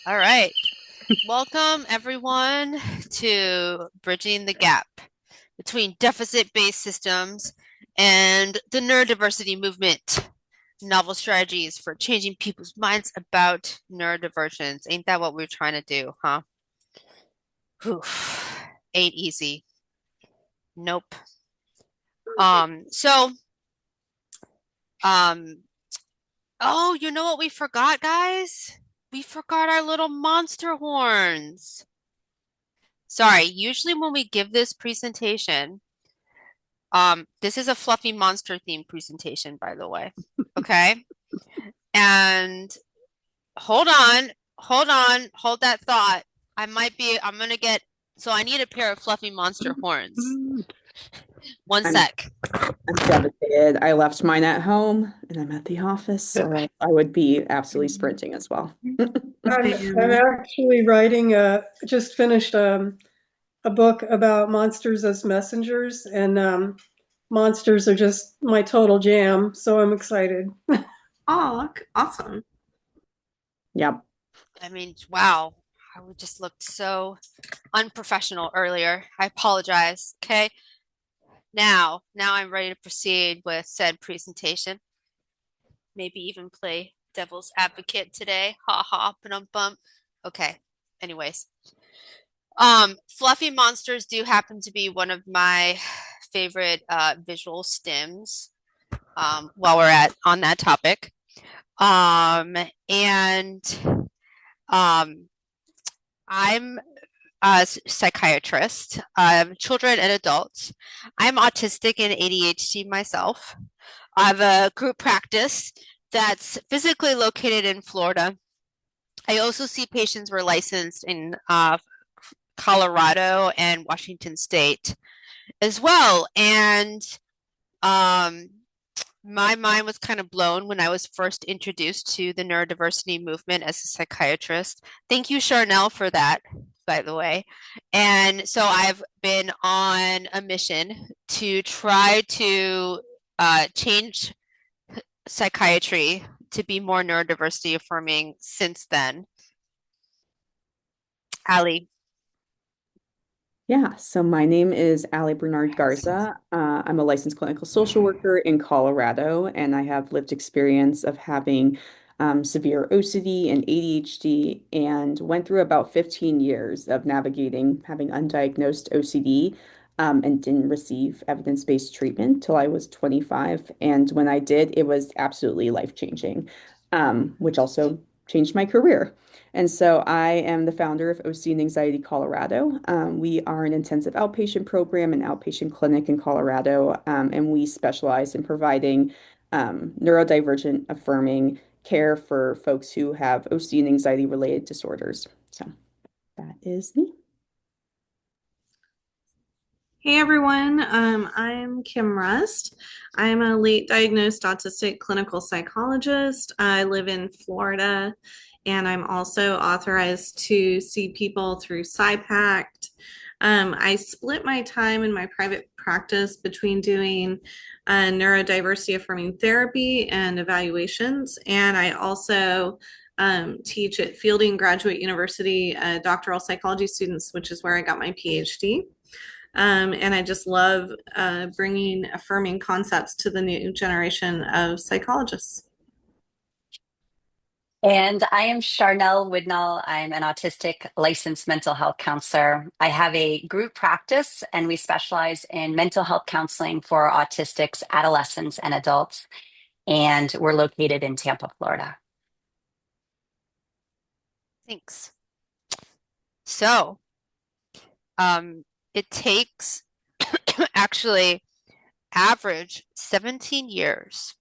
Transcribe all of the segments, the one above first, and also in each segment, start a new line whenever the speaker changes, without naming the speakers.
All right. Welcome, everyone, to Bridging the Gap between deficit-based systems and the neurodiversity movement. Novel strategies for changing people's minds about neurodivergence. Ain't that what we're trying to do, huh? Whew. Ain't easy. Nope. Um, so, um, oh, you know what we forgot, guys? We forgot our little monster horns. Sorry, usually when we give this presentation, this is a fluffy monster themed presentation, by the way. Okay. And hold that thought. I'm gonna get, so I need a pair of fluffy monster horns. One
I'm
sec.
I'm devastated. I left mine at home and I'm at the office, or I would be absolutely sprinting as well.
I'm actually writing just finished a book about monsters as messengers, and monsters are just my total jam, so I'm excited.
Oh, awesome.
Yep.
I mean, wow. I just looked so unprofessional earlier. I apologize. Okay. Now I'm ready to proceed with said presentation. Maybe even play devil's advocate today. Ha ha, bum. Okay. Anyways, fluffy monsters do happen to be one of my favorite visual stims. While we're on that topic, and um, I'm a psychiatrist, children and adults. I'm autistic and ADHD myself. I have a group practice that's physically located in Florida. I also see patients who are licensed in Colorado and Washington State as well. And um, my mind was kind of blown when I was first introduced to the neurodiversity movement as a psychiatrist. Thank you, Charnel, for that, by the way. And so I've been on a mission to try to change psychiatry to be more neurodiversity affirming since then. Ali.
Yeah, so my name is Ali Bernard Garza. I'm a licensed clinical social worker in Colorado, and I have lived experience of having severe OCD and ADHD, and went through about 15 years of navigating having undiagnosed OCD, and didn't receive evidence-based treatment till I was 25. And when I did, it was absolutely life-changing, which also changed my career. And so I am the founder of OC and Anxiety Colorado. We are an intensive outpatient program and outpatient clinic in Colorado, and we specialize in providing neurodivergent affirming care for folks who have OC and anxiety related disorders. So that is me.
Hey everyone, I'm Kim Rust. I'm a late diagnosed autistic clinical psychologist. I live in Florida, and I'm also authorized to see people through SciPact. I split my time in my private practice between doing neurodiversity affirming therapy and evaluations, and I also teach at Fielding Graduate University doctoral psychology students, which is where I got my PhD. And I just love bringing affirming concepts to the new generation of psychologists.
And I am Charnel Widnall. I'm an autistic licensed mental health counselor. I have a group practice, and we specialize in mental health counseling for autistics, adolescents, and adults. And we're located in Tampa, Florida.
Thanks. So, it takes actually average 17 years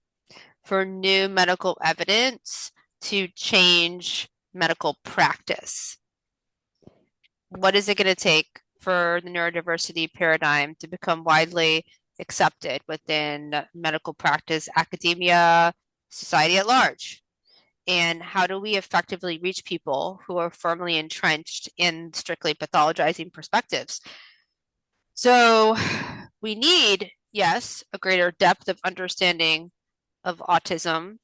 for new medical evidence to change medical practice. What is it going to take for the neurodiversity paradigm to become widely accepted within medical practice, academia, society at large? And how do we effectively reach people who are firmly entrenched in strictly pathologizing perspectives? So we need, yes, a greater depth of understanding of autism,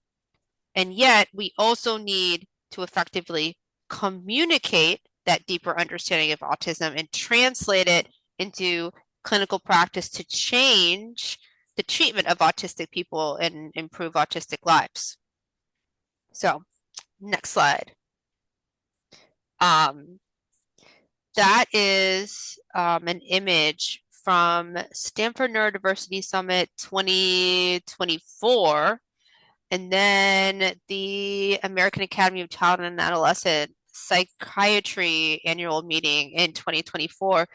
and yet we also need to effectively communicate that deeper understanding of autism and translate it into clinical practice to change the treatment of autistic people and improve autistic lives. So, next slide. That is an image from Stanford Neurodiversity Summit 2024, and then the American Academy of Child and Adolescent Psychiatry annual meeting in 2024.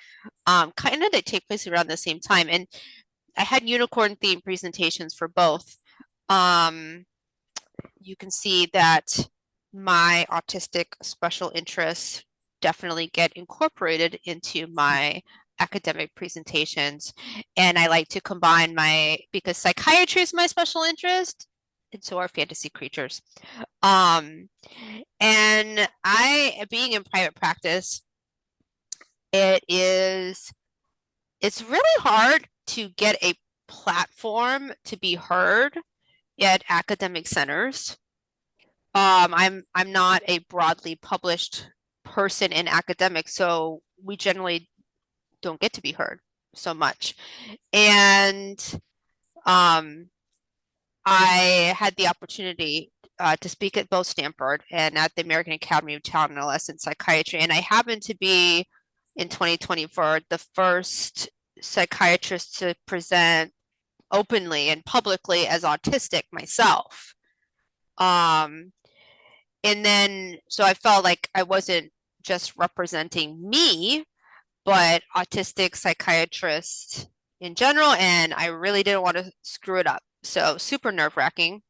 Kind of they take place around the same time, and I had unicorn themed presentations for both. You can see that my autistic special interests definitely get incorporated into my academic presentations. And I like to combine because psychiatry is my special interest, and so are fantasy creatures. And being in private practice, it's really hard to get a platform to be heard at academic centers. I'm not a broadly published person in academics, so we generally don't get to be heard so much. And I had the opportunity to speak at both Stanford and at the American Academy of Child and Adolescent Psychiatry, and I happened to be in 2024 the first psychiatrist to present openly and publicly as autistic myself. And then, so I felt like I wasn't just representing me, but autistic psychiatrists in general, and I really didn't want to screw it up. So super nerve-wracking,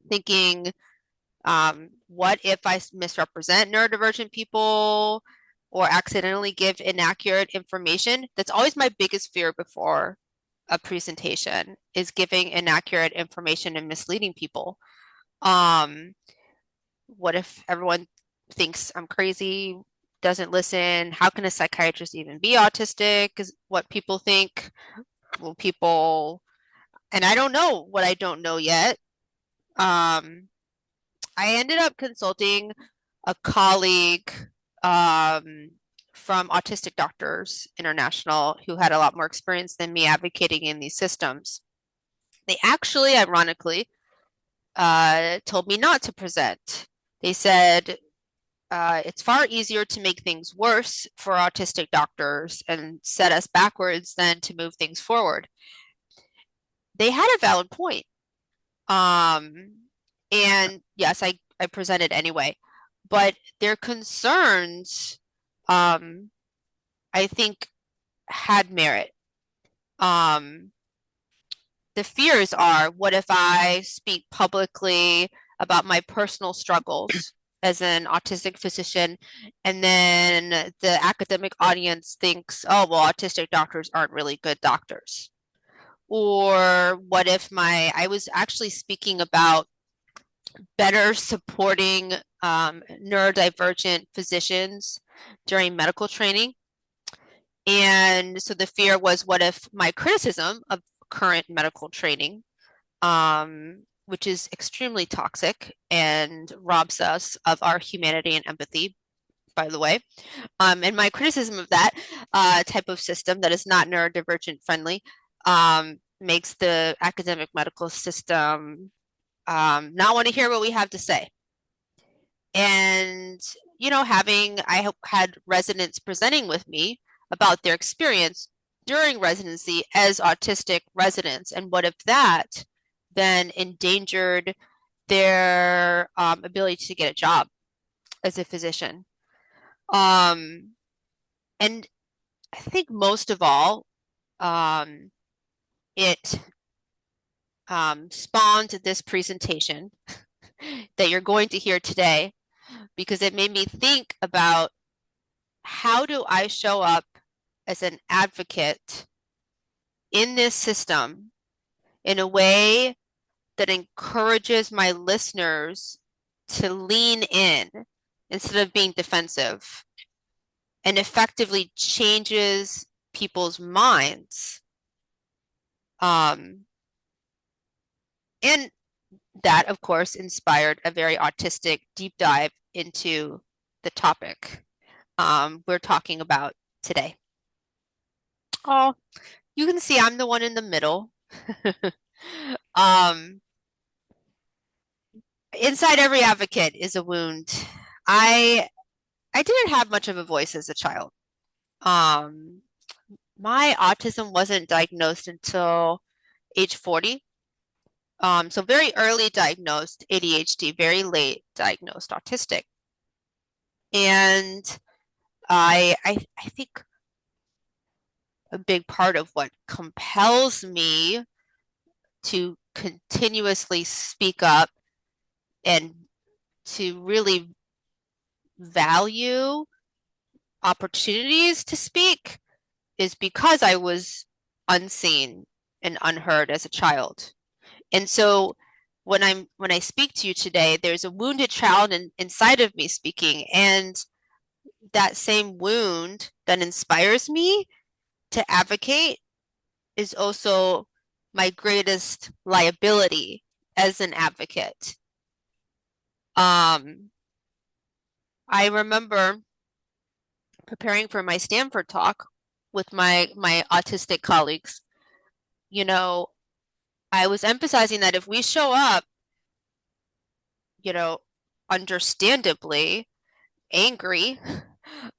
thinking, what if I misrepresent neurodivergent people or accidentally give inaccurate information? That's always my biggest fear before a presentation, is giving inaccurate information and misleading people. What if everyone thinks I'm crazy, doesn't listen? How can a psychiatrist even be autistic? Is what people think. Well, and I don't know what I don't know yet. I ended up consulting a colleague from Autistic Doctors International who had a lot more experience than me advocating in these systems. They actually, ironically, told me not to present. They said it's far easier to make things worse for autistic doctors and set us backwards than to move things forward. They had a valid point. And yes, I presented anyway, but their concerns, I think, had merit. The fears are, what if I speak publicly about my personal struggles as an autistic physician, and then the academic audience thinks, oh, well, autistic doctors aren't really good doctors? Or what if I was actually speaking about better supporting neurodivergent physicians during medical training. And so the fear was, what if my criticism of current medical training, which is extremely toxic and robs us of our humanity and empathy, by the way, and my criticism of that type of system that is not neurodivergent friendly makes the academic medical system not want to hear what we have to say. And, I had residents presenting with me about their experience during residency as autistic residents, and what if that then endangered their ability to get a job as a physician. And I think most of all, it spawned this presentation that you're going to hear today, because it made me think about, how do I show up as an advocate in this system in a way that encourages my listeners to lean in instead of being defensive, and effectively changes people's minds. And that, of course, inspired a very autistic deep dive into the topic we're talking about today. Oh, you can see I'm the one in the middle. um, inside every advocate is a wound. I I didn't have much of a voice as a child. Um, my autism wasn't diagnosed until age 40. So very early diagnosed ADHD, very late diagnosed autistic. And I think a big part of what compels me to continuously speak up and to really value opportunities to speak is because I was unseen and unheard as a child. And so when I speak to you today, there's a wounded child inside of me speaking, and that same wound that inspires me to advocate is also my greatest liability as an advocate. I remember preparing for my Stanford talk with my autistic colleagues. You know, I was emphasizing that if we show up, you know, understandably angry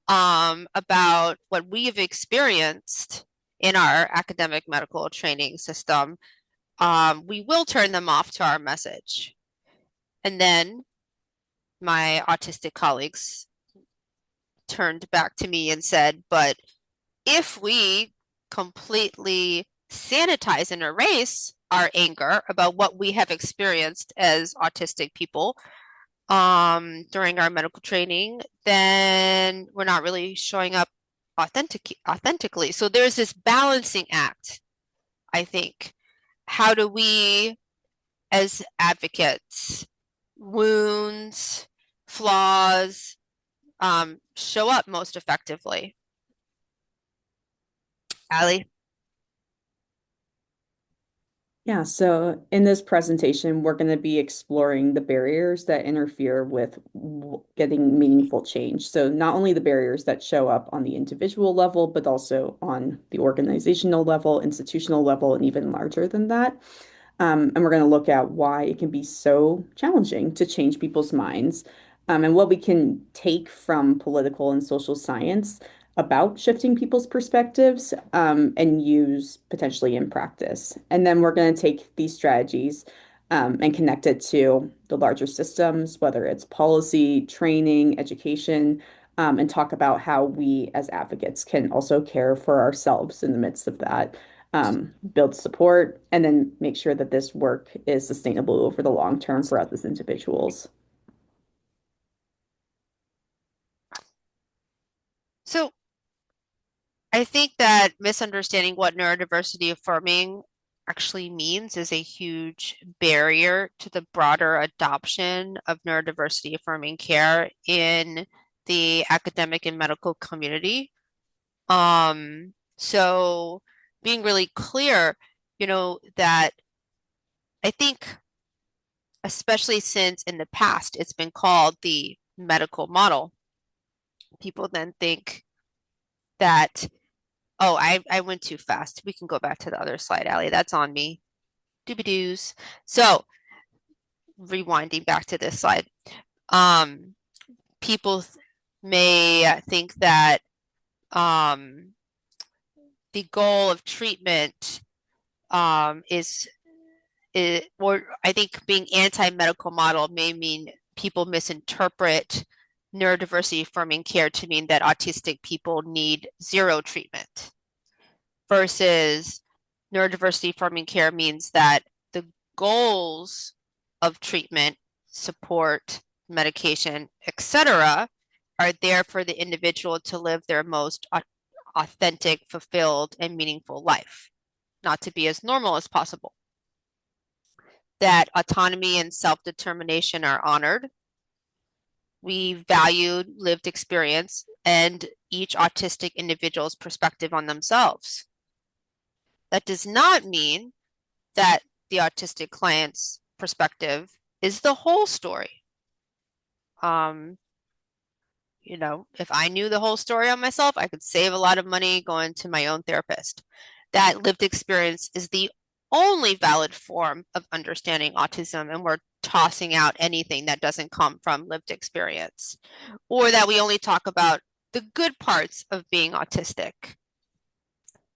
about what we have experienced in our academic medical training system, we will turn them off to our message. And then my autistic colleagues turned back to me and said, but if we completely sanitize and erase our anger about what we have experienced as autistic people during our medical training, then we're not really showing up authentically. So there's this balancing act, I think. How do we, as advocates, wounds, flaws, show up most effectively? Allie?
Yeah, so in this presentation, we're going to be exploring the barriers that interfere with getting meaningful change. So not only the barriers that show up on the individual level, but also on the organizational level, institutional level, and even larger than that. And we're going to look at why it can be so challenging to change people's minds, and what we can take from political and social science about shifting people's perspectives, and use potentially in practice. And then we're going to take these strategies, and connect it to the larger systems, whether it's policy, training, education, and talk about how we as advocates can also care for ourselves in the midst of that, build support, and then make sure that this work is sustainable over the long term for us as individuals.
So I think that misunderstanding what neurodiversity affirming actually means is a huge barrier to the broader adoption of neurodiversity affirming care in the academic and medical community. So being really clear, that I think, especially since in the past it's been called the medical model, people then think that, oh, I went too fast. We can go back to the other slide, Allie. That's on me. Doobie-doos. So rewinding back to this slide. Um, people may think that the goal of treatment or I think being anti-medical model may mean people misinterpret neurodiversity affirming care to mean that autistic people need zero treatment versus neurodiversity affirming care means that the goals of treatment, support, medication, etc., are there for the individual to live their most authentic, fulfilled, and meaningful life, not to be as normal as possible. That autonomy and self-determination are honored. We value lived experience and each autistic individual's perspective on themselves. That does not mean that the autistic client's perspective is the whole story. if I knew the whole story on myself, I could save a lot of money going to my own therapist. That lived experience is the only valid form of understanding autism, and we're tossing out anything that doesn't come from lived experience, or that we only talk about the good parts of being autistic.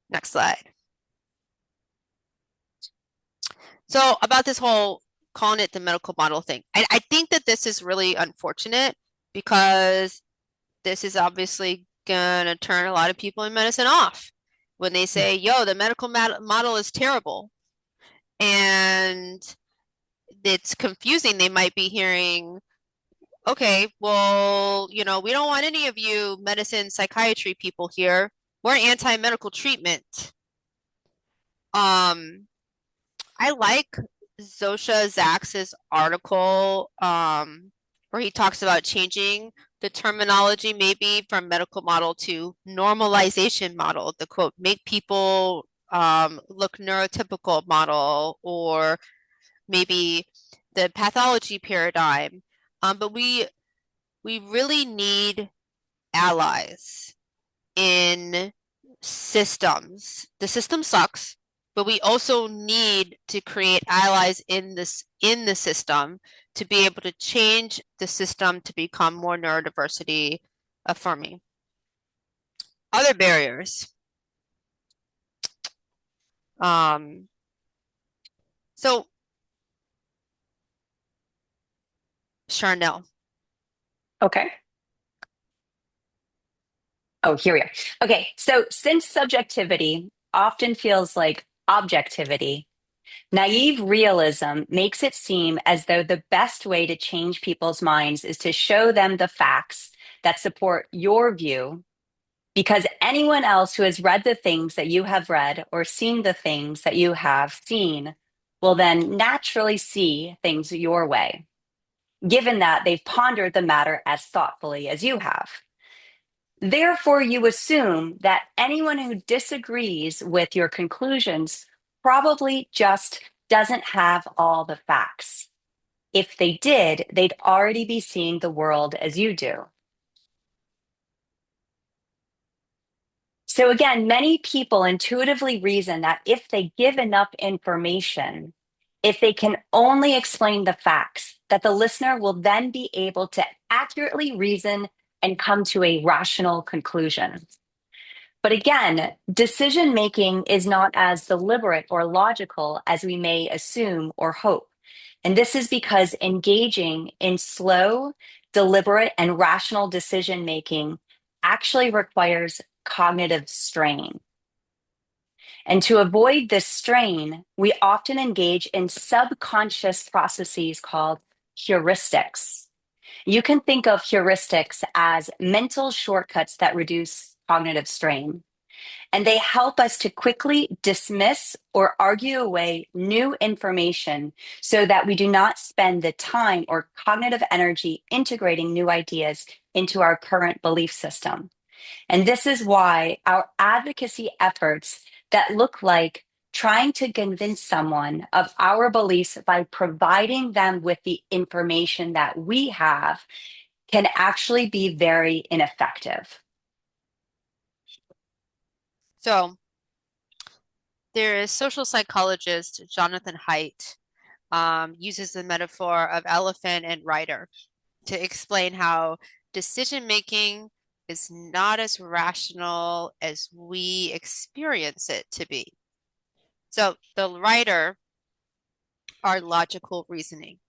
Next slide. So about this whole calling it the medical model thing, I think that this is really unfortunate because this is obviously gonna turn a lot of people in medicine off when they say, yo, the medical model is terrible. And it's confusing. They might be hearing, okay, well, we don't want any of you medicine, psychiatry people here. We're anti-medical treatment. I like Zosha Zax's article where he talks about changing the terminology maybe from medical model to normalization model, the quote, make people look neurotypical model, or maybe the pathology paradigm. But we really need allies in systems. The system sucks, but we also need to create allies in the system to be able to change the system to become more neurodiversity affirming. Other barriers. So Charnel.
Okay. Oh, here we are. Okay, so since subjectivity often feels like objectivity, naive realism makes it seem as though the best way to change people's minds is to show them the facts that support your view, because anyone else who has read the things that you have read or seen the things that you have seen will then naturally see things your way, given that they've pondered the matter as thoughtfully as you have. Therefore, you assume that anyone who disagrees with your conclusions probably just doesn't have all the facts. If they did, they'd already be seeing the world as you do. So again, many people intuitively reason that if they give enough information, if they can only explain the facts, that the listener will then be able to accurately reason and come to a rational conclusion. But again, decision making is not as deliberate or logical as we may assume or hope. And this is because engaging in slow, deliberate, and rational decision making actually requires cognitive strain. And to avoid this strain, we often engage in subconscious processes called heuristics. You can think of heuristics as mental shortcuts that reduce cognitive strain. And they help us to quickly dismiss or argue away new information so that we do not spend the time or cognitive energy integrating new ideas into our current belief system. And this is why our advocacy efforts that look like trying to convince someone of our beliefs by providing them with the information that we have can actually be very ineffective.
So there is social psychologist Jonathan Haidt uses the metaphor of elephant and rider to explain how decision making is not as rational as we experience it to be. So the rider, our logical reasoning,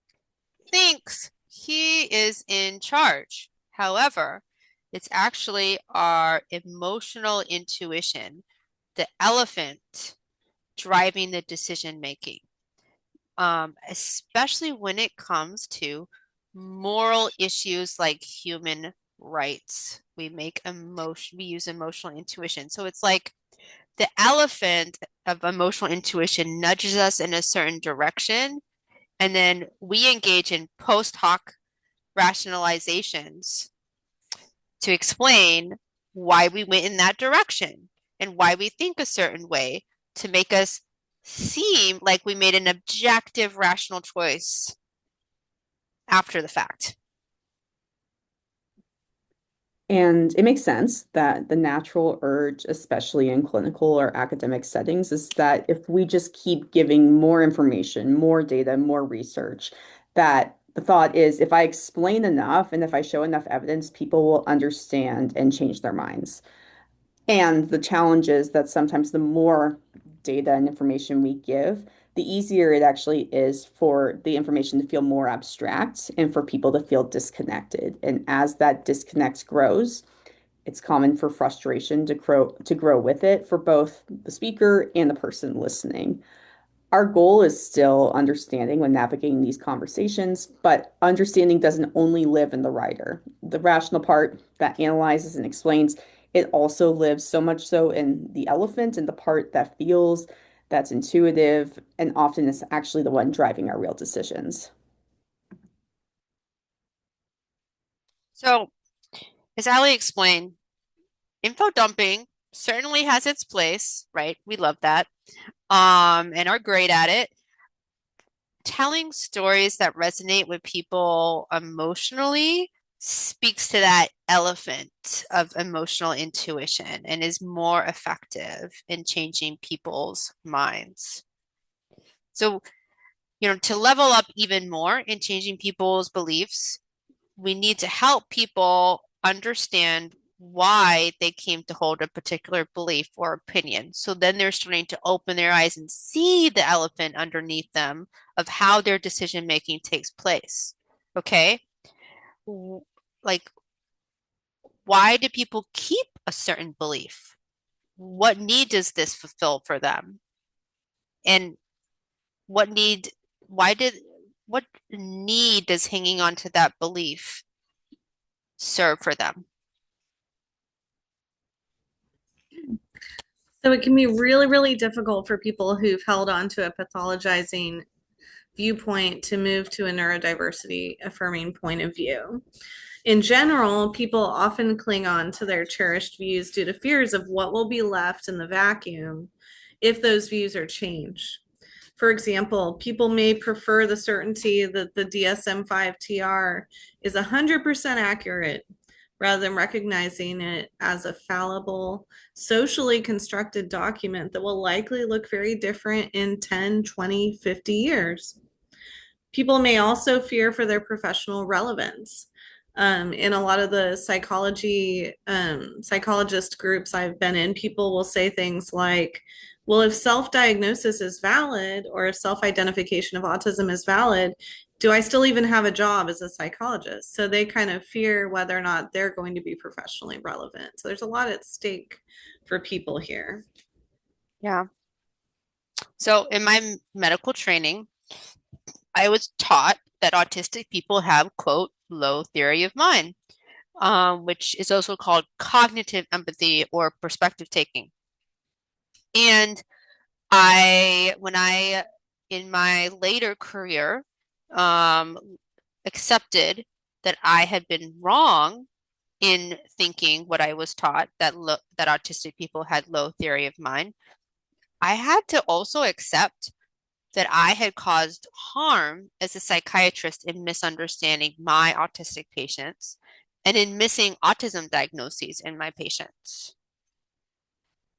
thinks he is in charge. However, it's actually our emotional intuition, the elephant driving the decision making, especially when it comes to moral issues like human rights. We use emotional intuition. So it's like the elephant of emotional intuition nudges us in a certain direction, and then we engage in post hoc rationalizations to explain why we went in that direction and why we think a certain way to make us seem like we made an objective, rational choice after the fact.
And it makes sense that the natural urge, especially in clinical or academic settings, is that if we just keep giving more information, more data, more research, that the thought is if I explain enough and if I show enough evidence, people will understand and change their minds. And the challenge is that sometimes the more data and information we give, the easier it actually is for the information to feel more abstract and for people to feel disconnected. And as that disconnect grows, it's common for frustration to grow with it for both the speaker and the person listening. Our goal is still understanding when navigating these conversations, but understanding doesn't only live in the writer. The rational part that analyzes and explains, it also lives so much so in the elephant and the part that feels, that's intuitive, and often is actually the one driving our real decisions.
So, as Ali explained, info dumping certainly has its place, right? We love that, and are great at it. Telling stories that resonate with people emotionally speaks to that elephant of emotional intuition and is more effective in changing people's minds. So, to level up even more in changing people's beliefs, we need to help people understand why they came to hold a particular belief or opinion. So then they're starting to open their eyes and see the elephant underneath them of how their decision making takes place. Okay? Like, why do people keep a certain belief? What need does this fulfill for them? And what need, why did, what need does hanging on to that belief serve for them?
So it can be really, really difficult for people who've held on to a pathologizing viewpoint to move to a neurodiversity affirming point of view. In general, people often cling on to their cherished views due to fears of what will be left in the vacuum if those views are changed. For example, people may prefer the certainty that the DSM-5 TR is 100% accurate rather than recognizing it as a fallible, socially constructed document that will likely look very different in 10, 20, 50 years. People may also fear for their professional relevance. In a lot of the psychologist groups I've been in, people will say things like, well, if self-diagnosis is valid or if self-identification of autism is valid, do I still even have a job as a psychologist? So they kind of fear whether or not they're going to be professionally relevant. So there's a lot at stake for people here.
Yeah. So in my medical training, I was taught that autistic people have, quote, low theory of mind, which is also called cognitive empathy or perspective taking. And when I, in my later career, um, accepted that I had been wrong in thinking what I was taught that autistic people had low theory of mind, I had to also accept that I had caused harm as a psychiatrist in misunderstanding my autistic patients and in missing autism diagnoses in my patients.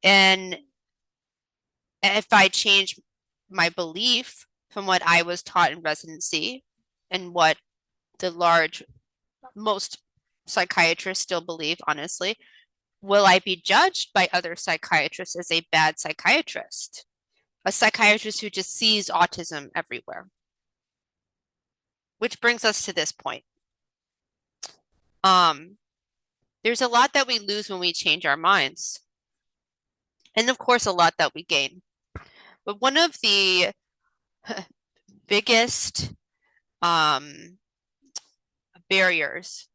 And if I change my belief from what I was taught in residency and what the most psychiatrists still believe, honestly, will I be judged by other psychiatrists as a bad psychiatrist? A psychiatrist who just sees autism everywhere. Which brings us to this point. Um, there's a lot that we lose when we change our minds, and of course, a lot that we gain. But one of the biggest um, barriers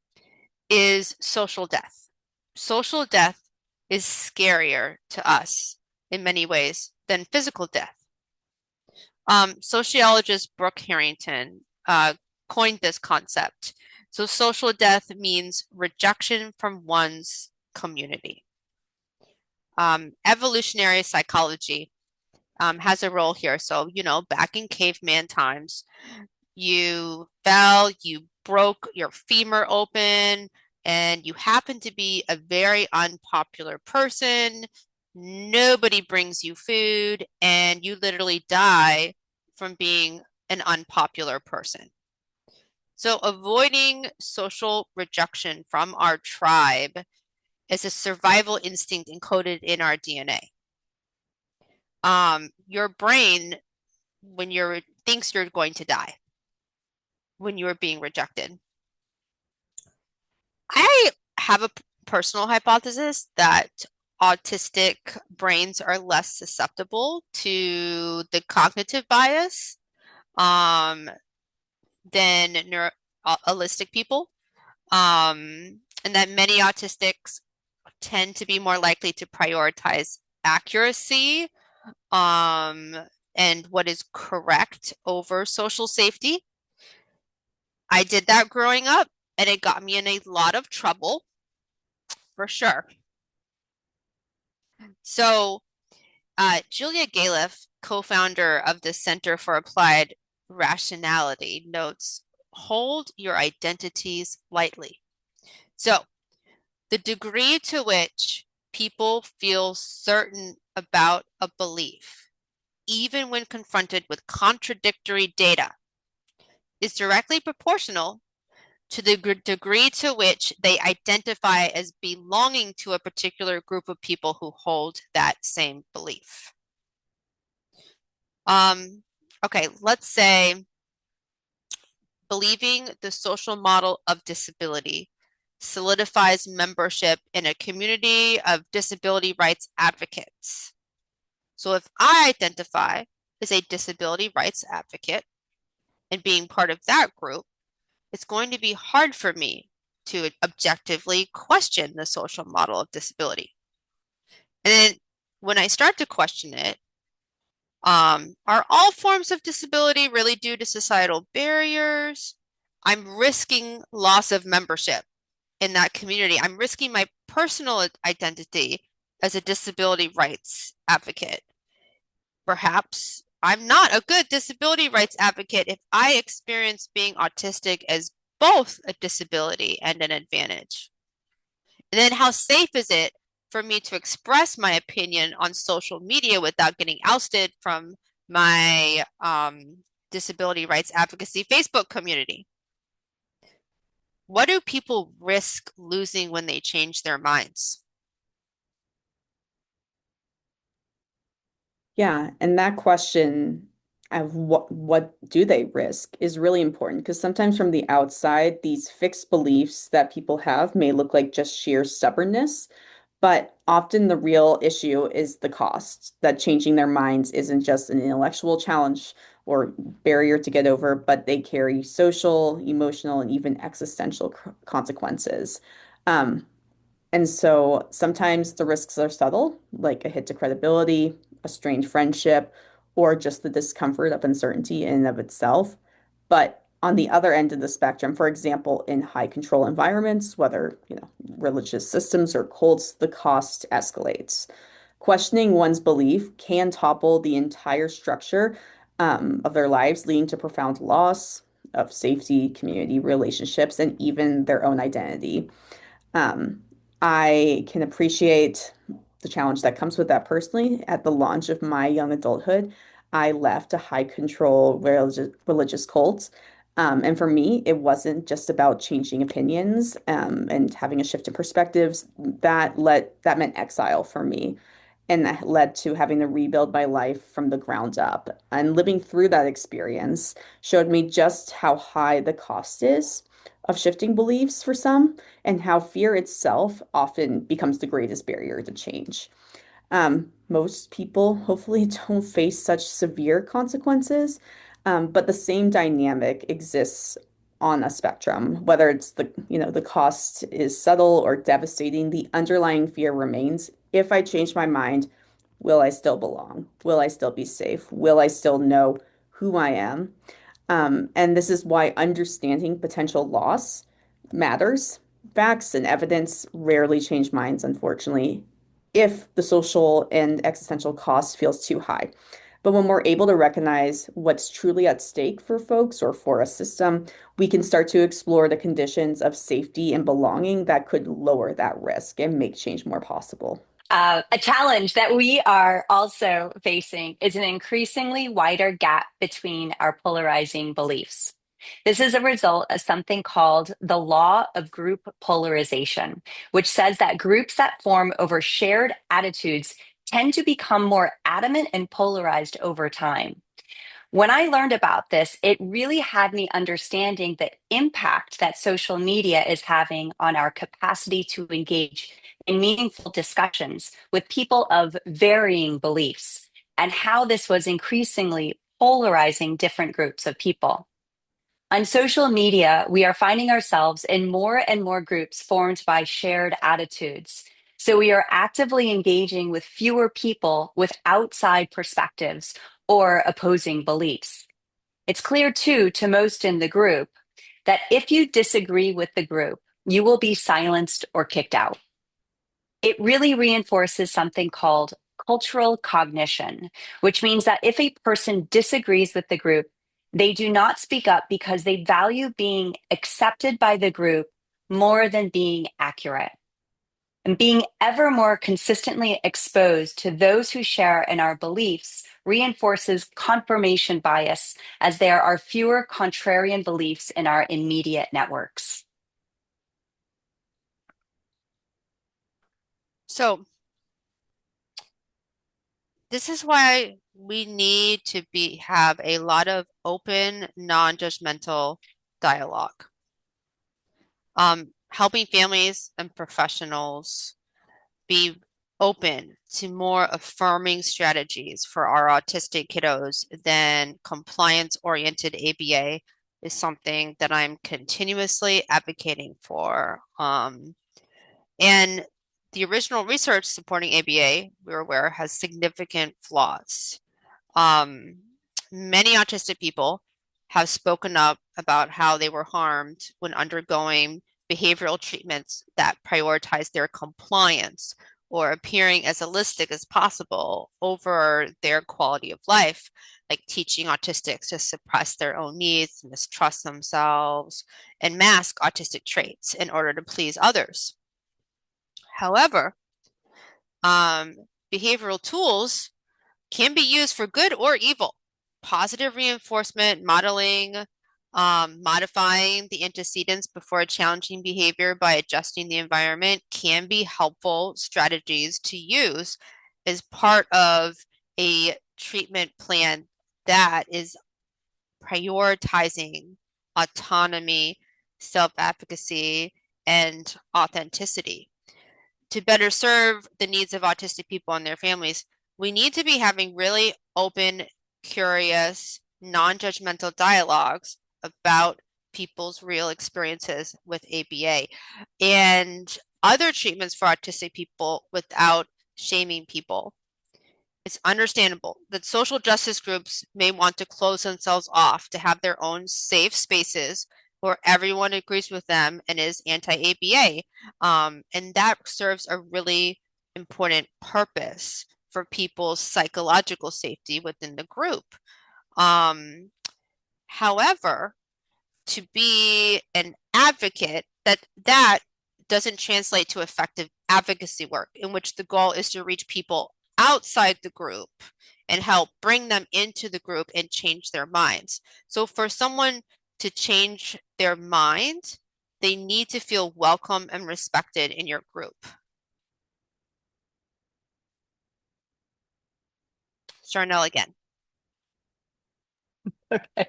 is social death. Social death is scarier to us in many ways than physical death. Sociologist Brooke Harrington coined this concept. So, social death means rejection from one's community. Evolutionary psychology has a role here. So, back in caveman times, you fell, you broke your femur open, and you happen to be a very unpopular person, nobody brings you food, and you literally die from being an unpopular person. So avoiding social rejection from our tribe is a survival instinct encoded in our DNA. Your brain, when you're thinks you're going to die, when you're being rejected. I have a personal hypothesis that autistic brains are less susceptible to the cognitive bias um, than neuralistic people, and that many autistics tend to be more likely to prioritize accuracy um, and what is correct over social safety. I did that growing up, and it got me in a lot of trouble for sure. So, Julia Galef, co-founder of the Center for Applied Rationality, notes, hold your identities lightly. So, the degree to which people feel certain about a belief, even when confronted with contradictory data, is directly proportional to the degree to which they identify as belonging to a particular group of people who hold that same belief. Okay, let's say believing the social model of disability solidifies membership in a community of disability rights advocates. So if I identify as a disability rights advocate and being part of that group, it's going to be hard for me to objectively question the social model of disability. And then when I start to question it, are all forms of disability really due to societal barriers? I'm risking loss of membership in that community. I'm risking my personal identity as a disability rights advocate. Perhaps I'm not a good disability rights advocate if I experience being autistic as both a disability and an advantage. And then how safe is it for me to express my opinion on social media without getting ousted from my disability rights advocacy Facebook community? What do people risk losing when they change their minds?
Yeah, and that question of what do they risk is really important because sometimes from the outside, these fixed beliefs that people have may look like just sheer stubbornness, but often the real issue is the cost, that changing their minds isn't just an intellectual challenge or barrier to get over, but they carry social, emotional, and even existential consequences. Um, and so sometimes the risks are subtle, like a hit to credibility, a strained friendship, or just the discomfort of uncertainty in and of itself. But on the other end of the spectrum, for example, in high control environments, whether, religious systems or cults, the cost escalates. Questioning one's belief can topple the entire structure of their lives, leading to profound loss of safety, community, relationships, and even their own identity. Um, I can appreciate the challenge that comes with that personally. At the launch of my young adulthood, I left a high control religious cult. And for me, it wasn't just about changing opinions and having a shift in perspectives. That meant exile for me. And that led to having to rebuild my life from the ground up. And living through that experience showed me just how high the cost is of shifting beliefs for some and how fear itself often becomes the greatest barrier to change. Most people hopefully don't face such severe consequences, but the same dynamic exists on a spectrum. Whether it's the cost is subtle or devastating, the underlying fear remains. If I change my mind, will I still belong? Will I still be safe? Will I still know who I am? And this is why understanding potential loss matters. Facts and evidence rarely change minds, unfortunately, if the social and existential cost feels too high. But when we're able to recognize what's truly at stake for folks or for a system, we can start to explore the conditions of safety and belonging that could lower that risk and make change more possible.
A challenge that we are also facing is an increasingly wider gap between our polarizing beliefs. This is a result of something called the law of group polarization, which says that groups that form over shared attitudes tend to become more adamant and polarized over time. When I learned about this, it really had me understanding the impact that social media is having on our capacity to engage in meaningful discussions with people of varying beliefs, and how this was increasingly polarizing different groups of people. On social media, we are finding ourselves in more and more groups formed by shared attitudes. So we are actively engaging with fewer people with outside perspectives or opposing beliefs. It's clear, too, to most in the group that if you disagree with the group, you will be silenced or kicked out. It really reinforces something called cultural cognition, which means that if a person disagrees with the group, they do not speak up because they value being accepted by the group more than being accurate. And being ever more consistently exposed to those who share in our beliefs reinforces confirmation bias, as there are fewer contrarian beliefs in our immediate networks.
So this is why we need to have a lot of open, non-judgmental dialogue. Helping families and professionals be open to more affirming strategies for our autistic kiddos than compliance-oriented ABA is something that I'm continuously advocating for. And the original research supporting ABA, we're aware, has significant flaws. Um, Many autistic people have spoken up about how they were harmed when undergoing behavioral treatments that prioritize their compliance or appearing as holistic as possible over their quality of life, like teaching autistics to suppress their own needs, mistrust themselves, and mask autistic traits in order to please others. However, um, behavioral tools can be used for good or evil. Positive reinforcement, modeling, modifying the antecedents before a challenging behavior by adjusting the environment can be helpful strategies to use as part of a treatment plan that is prioritizing autonomy, self-efficacy, and authenticity. To better serve the needs of autistic people and their families, we need to be having really open, curious, non-judgmental dialogues about people's real experiences with ABA and other treatments for autistic people without shaming people. It's understandable that social justice groups may want to close themselves off to have their own safe spaces where everyone agrees with them and is anti-ABA. And that serves a really important purpose for people's psychological safety within the group. Um, However, to be an advocate, that doesn't translate to effective advocacy work, in which the goal is to reach people outside the group and help bring them into the group and change their minds. So for someone to change their mind, they need to feel welcome and respected in your group. Charnel again.
Okay.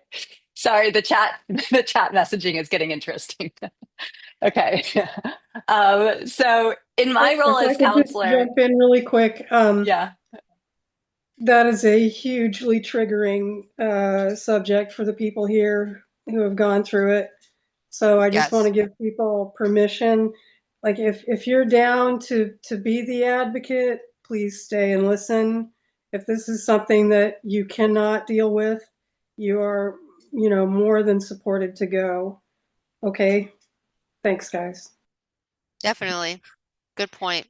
Sorry, the chat messaging is getting interesting. Okay. So in my role
If I
as
could just
counselor,
jump in really quick,
yeah.
that is a hugely triggering subject for the people here who have gone through it. So I just want to
Yes,
give people permission. Like if you're down to be the advocate, please stay and listen. If this is something that you cannot deal with, you are, more than supported to go. Okay. Thanks, guys.
definitely. Good point.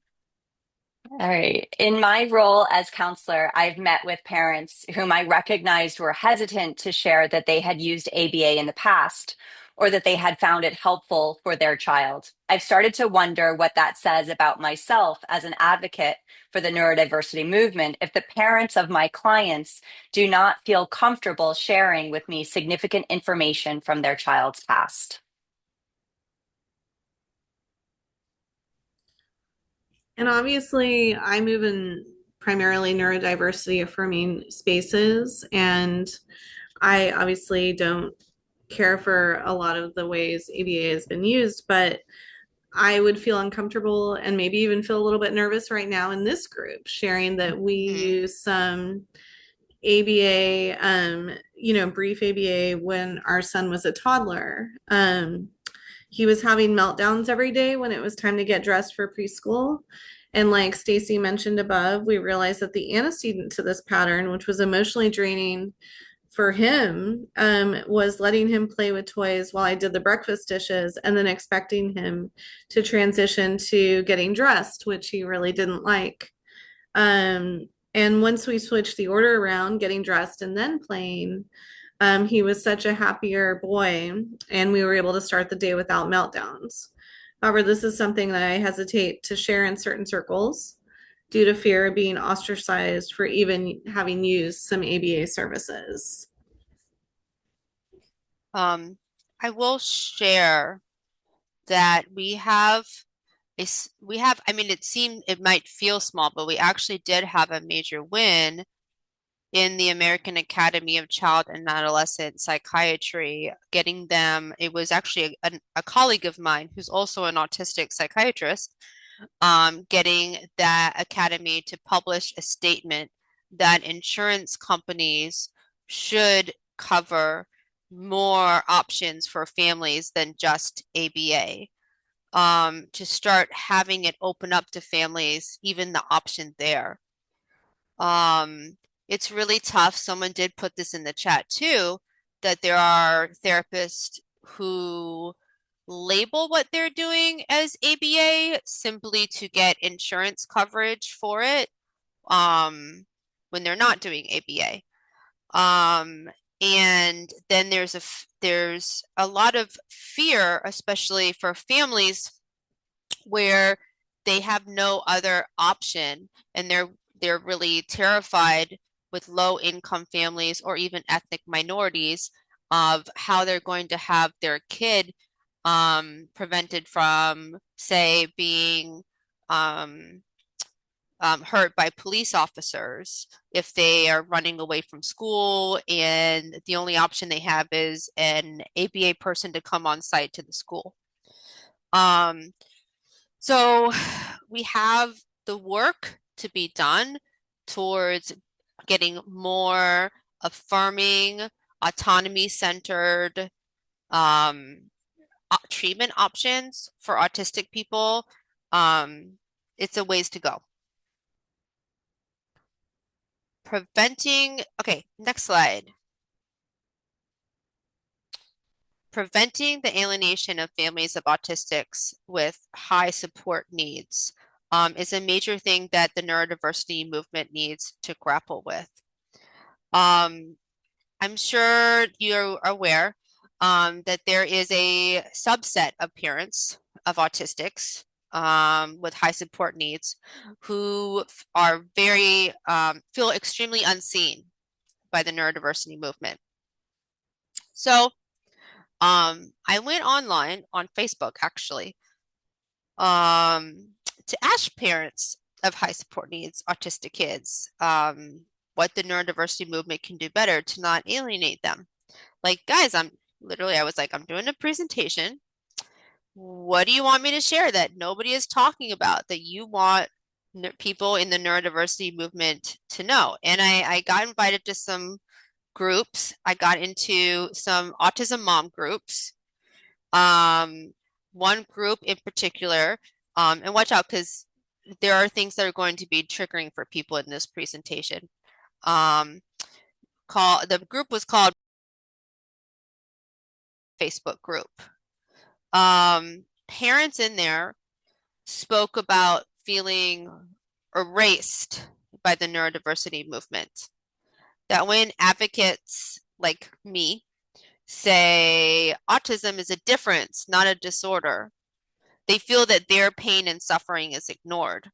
All right. In my role as counselor, I've met with parents whom I recognized were hesitant to share that they had used ABA in the past or that they had found it helpful for their child. I've started to wonder what that says about myself as an advocate for the neurodiversity movement if the parents of my clients do not feel comfortable sharing with me significant information from their child's past.
And obviously, I move in primarily neurodiversity affirming spaces, and I obviously don't care for a lot of the ways ABA has been used, but I would feel uncomfortable and maybe even feel a little bit nervous right now in this group sharing that we
Mhm.
use some ABA, brief ABA when our son was a toddler. He was having meltdowns every day when it was time to get dressed for preschool. And like Stacy mentioned above, we realized that the antecedent to this pattern, which was emotionally draining for him, was letting him play with toys while I did the breakfast dishes and then expecting him to transition to getting dressed, which he really didn't like. And once we switched the order around, getting dressed and then playing, he was such a happier boy, and we were able to start the day without meltdowns. However, this is something that I hesitate to share in certain circles due to fear of being ostracized for even having used some ABA services.
Um, I will share that I mean, it might feel small, but we actually did have a major win in the American Academy of Child and Adolescent Psychiatry, getting them, it was actually a colleague of mine who's also an autistic psychiatrist, getting that academy to publish a statement that insurance companies should cover more options for families than just ABA. To start having it open up to families, even the option there. Um, it's really tough. Someone did put this in the chat too, that there are therapists who label what they're doing as ABA simply to get insurance coverage for it, when they're not doing ABA. And then there's a lot of fear, especially for families where they have no other option and they're really terrified with low income families or even ethnic minorities of how they're going to have their kid prevented from, say, being um, hurt by police officers if they are running away from school and the only option they have is an ABA person to come on site to the school. Um, so we have the work to be done towards getting more affirming, autonomy-centered treatment options for autistic people. It's a ways to go. Okay, next slide. Preventing the alienation of families of autistics with high support needs is a major thing that the neurodiversity movement needs to grapple with. I'm sure you're aware that there is a subset of parents of autistics with high support needs who are feel extremely unseen by the neurodiversity movement. So I went online on Facebook actually, to ask parents of high support needs autistic kids, what the neurodiversity movement can do better to not alienate them. Like, guys, I was like, I'm doing a presentation. What do you want me to share that nobody is talking about that you want people in the neurodiversity movement to know? And I got invited to some groups. I got into some autism mom groups. Um, One group in particular, and watch out because there are things that are going to be triggering for people in this presentation. Um, the group was called Facebook group. Parents in there spoke about feeling erased by the neurodiversity movement. That when advocates like me say autism is a difference, not a disorder, they feel that their pain and suffering is ignored.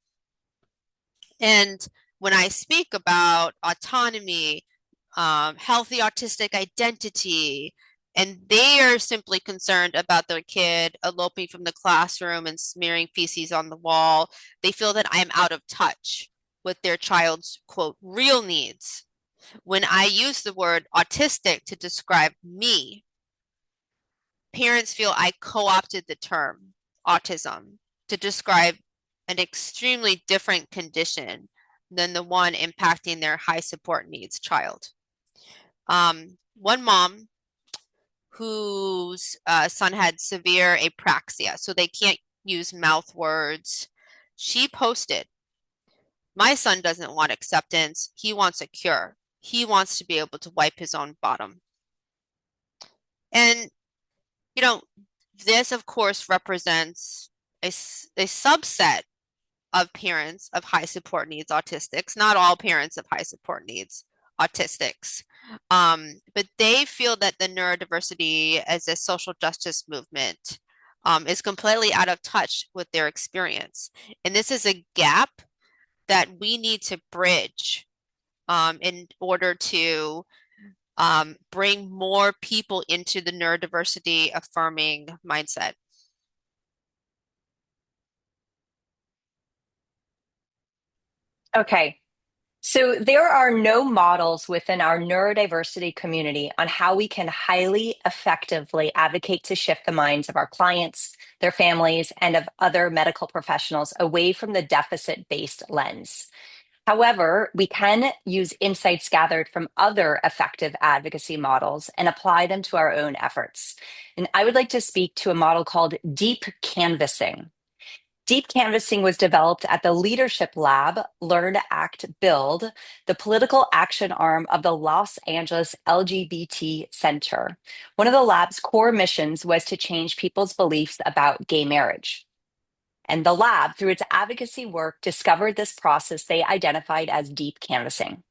And when I speak about autonomy, healthy autistic identity, and they are simply concerned about their kid eloping from the classroom and smearing feces on the wall, they feel that I am out of touch with their child's, quote, real needs. When I use the word autistic to describe me, parents feel I co-opted the term autism to describe an extremely different condition than the one impacting their high support needs child. One mom whose son had severe apraxia, so they can't use mouth words, she posted, "My son doesn't want acceptance, he wants a cure. He wants to be able to wipe his own bottom." And, you know, this, of course, represents a subset of parents of high support needs autistics, not all parents of high support needs autistics. But they feel that the neurodiversity as a social justice movement is completely out of touch with their experience. And this is a gap that we need to bridge in order to bring more people into the neurodiversity affirming mindset.
Okay. So there are no models within our neurodiversity community on how we can highly effectively advocate to shift the minds of our clients, their families, and of other medical professionals away from the deficit-based lens. However, we can use insights gathered from other effective advocacy models and apply them to our own efforts. And I would like to speak to a model called deep canvassing. Deep canvassing was developed at the Leadership Lab, Learn, Act, Build, the political action arm of the Los Angeles LGBT Center. One of the lab's core missions was to change people's beliefs about gay marriage. And the lab, through its advocacy work, discovered this process they identified as deep canvassing.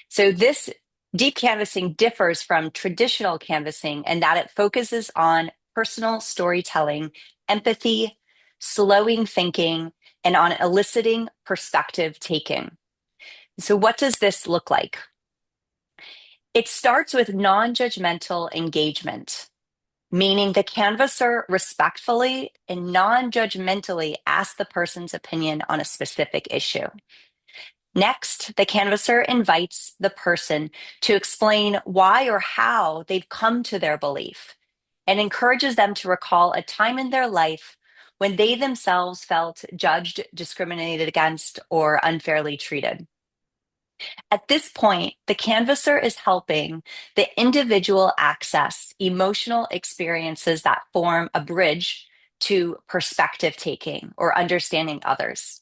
So this deep canvassing differs from traditional canvassing in that it focuses on personal storytelling, empathy, slowing thinking, and on eliciting perspective taking. So what does this look like? It starts with non-judgmental engagement, meaning the canvasser respectfully and non-judgmentally asks the person's opinion on a specific issue. Next, the canvasser invites the person to explain why or how they've come to their belief and encourages them to recall a time in their life when they themselves felt judged, discriminated against, or unfairly treated. At this point, the canvasser is helping the individual access emotional experiences that form a bridge to perspective taking or understanding others.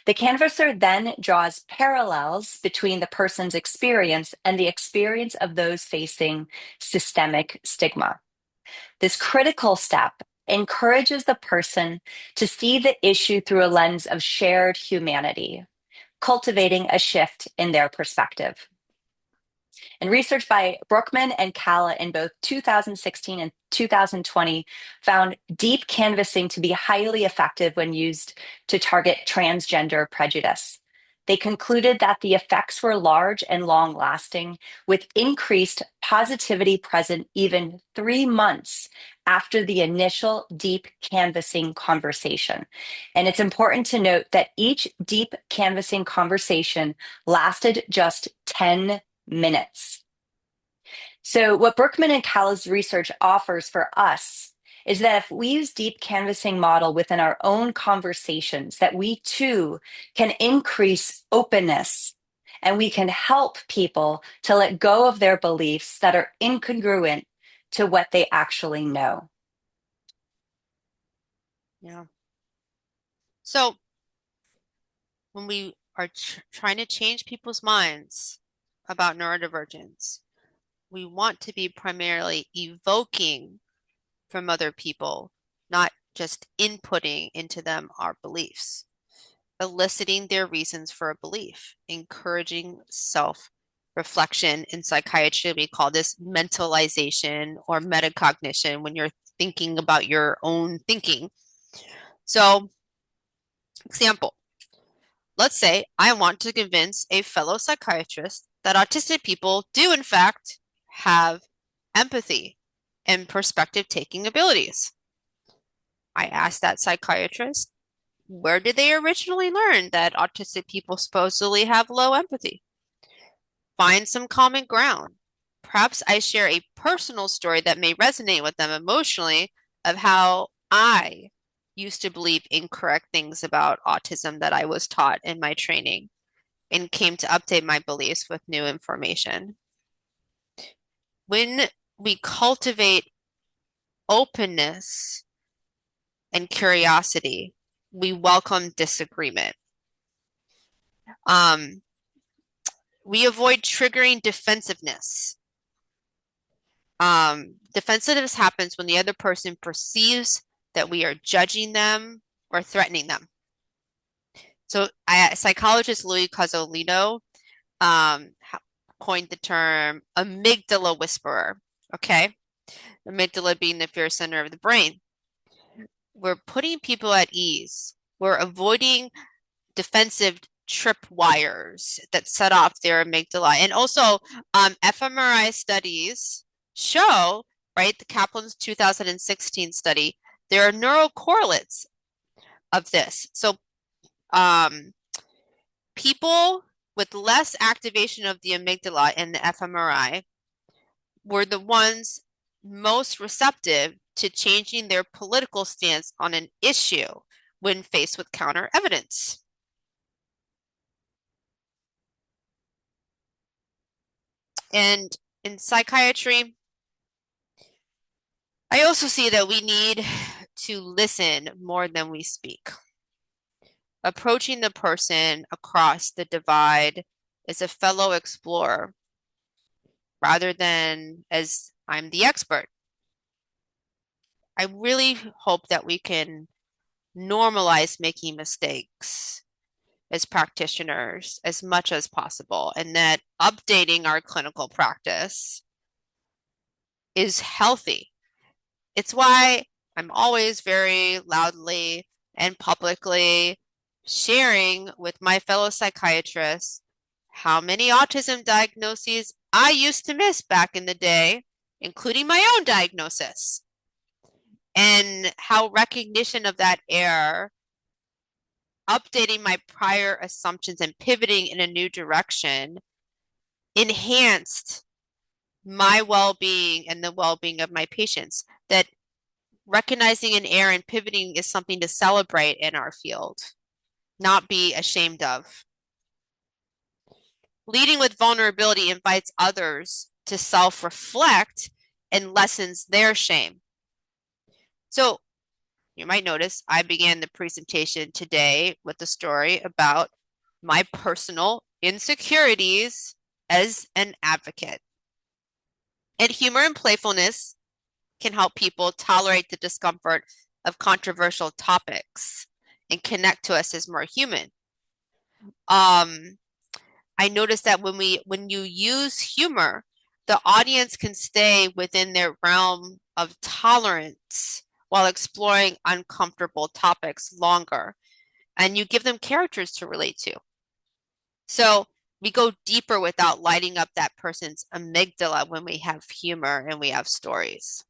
The canvasser then draws parallels between the person's experience and the experience of those facing systemic stigma. This critical step encourages the person to see the issue through a lens of shared humanity, cultivating a shift in their perspective. And research by Brookman and Kalla in both 2016 and 2020 found deep canvassing to be highly effective when used to target transgender prejudice. They concluded that the effects were large and long lasting, with increased positivity present even 3 months after the initial deep canvassing conversation. And it's important to note that each deep canvassing conversation lasted just 10 minutes. So, what Brookman and Kalla's research offers for us is that if we use deep canvassing model within our own conversations, that we too can increase openness and we can help people to let go of their beliefs that are incongruent to what they actually know.
Yeah. So when we are trying to change people's minds about neurodivergence, we want to be primarily evoking from other people, not just inputting into them our beliefs. eliciting their reasons for a belief, encouraging self-reflection. In psychiatry, we call this mentalization or metacognition when you're thinking about your own thinking. So, example, let's say I want to convince a fellow psychiatrist that autistic people do, in fact, have empathy and perspective taking abilities. I ask that psychiatrist, where did they originally learn that autistic people supposedly have low empathy? Find some common ground. Perhaps I share a personal story that may resonate with them emotionally of how I used to believe incorrect things about autism that I was taught in my training and came to update my beliefs with new information. When we cultivate openness and curiosity, we welcome disagreement. Um, we avoid triggering defensiveness. Defensiveness happens when the other person perceives that we are judging them or threatening them. So, psychologist Louis Cozolino um, coined the term amygdala whisperer. Okay, amygdala being the fear center of the brain. We're putting people at ease. We're avoiding defensive tripwires that set off their amygdala. And also, fMRI studies show, right, the Kaplan's 2016 study, there are neural correlates of this. So, people with less activation of the amygdala in the fMRI were the ones most receptive to changing their political stance on an issue when faced with counter evidence. And in psychiatry, I also see that we need to listen more than we speak. Approaching the person across the divide as a fellow explorer rather than as I'm the expert. I really hope that we can normalize making mistakes as practitioners as much as possible, and that updating our clinical practice is healthy. It's why I'm always very loudly and publicly sharing with my fellow psychiatrists how many autism diagnoses I used to miss back in the day, including my own diagnosis, and how recognition of that error, updating my prior assumptions and pivoting in a new direction enhanced my well-being and the well-being of my patients. That recognizing an error and pivoting is something to celebrate in our field, not be ashamed of. Leading with vulnerability invites others to self-reflect and lessens their shame. So you might notice I began the presentation today with a story about my personal insecurities as an advocate. And humor and playfulness can help people tolerate the discomfort of controversial topics and connect to us as more human. I noticed that when you use humor, the audience can stay within their realm of tolerance while exploring uncomfortable topics longer, and you give them characters to relate to. So we go deeper without lighting up that person's amygdala when we have humor and we have stories.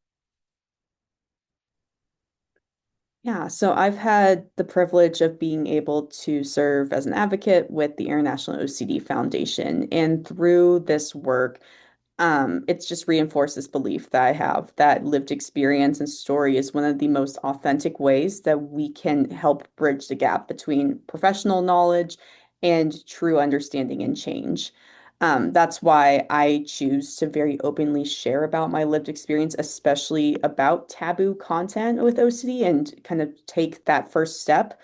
Yeah, so I've had the privilege of being able to serve as an advocate with the International OCD Foundation. And through this work, it's just reinforced this belief that I have that lived experience and story is one of the most authentic ways that we can help bridge the gap between professional knowledge and true understanding and change. That's why I choose to very openly share about my lived experience, especially about taboo content with OCD, and kind of take that first step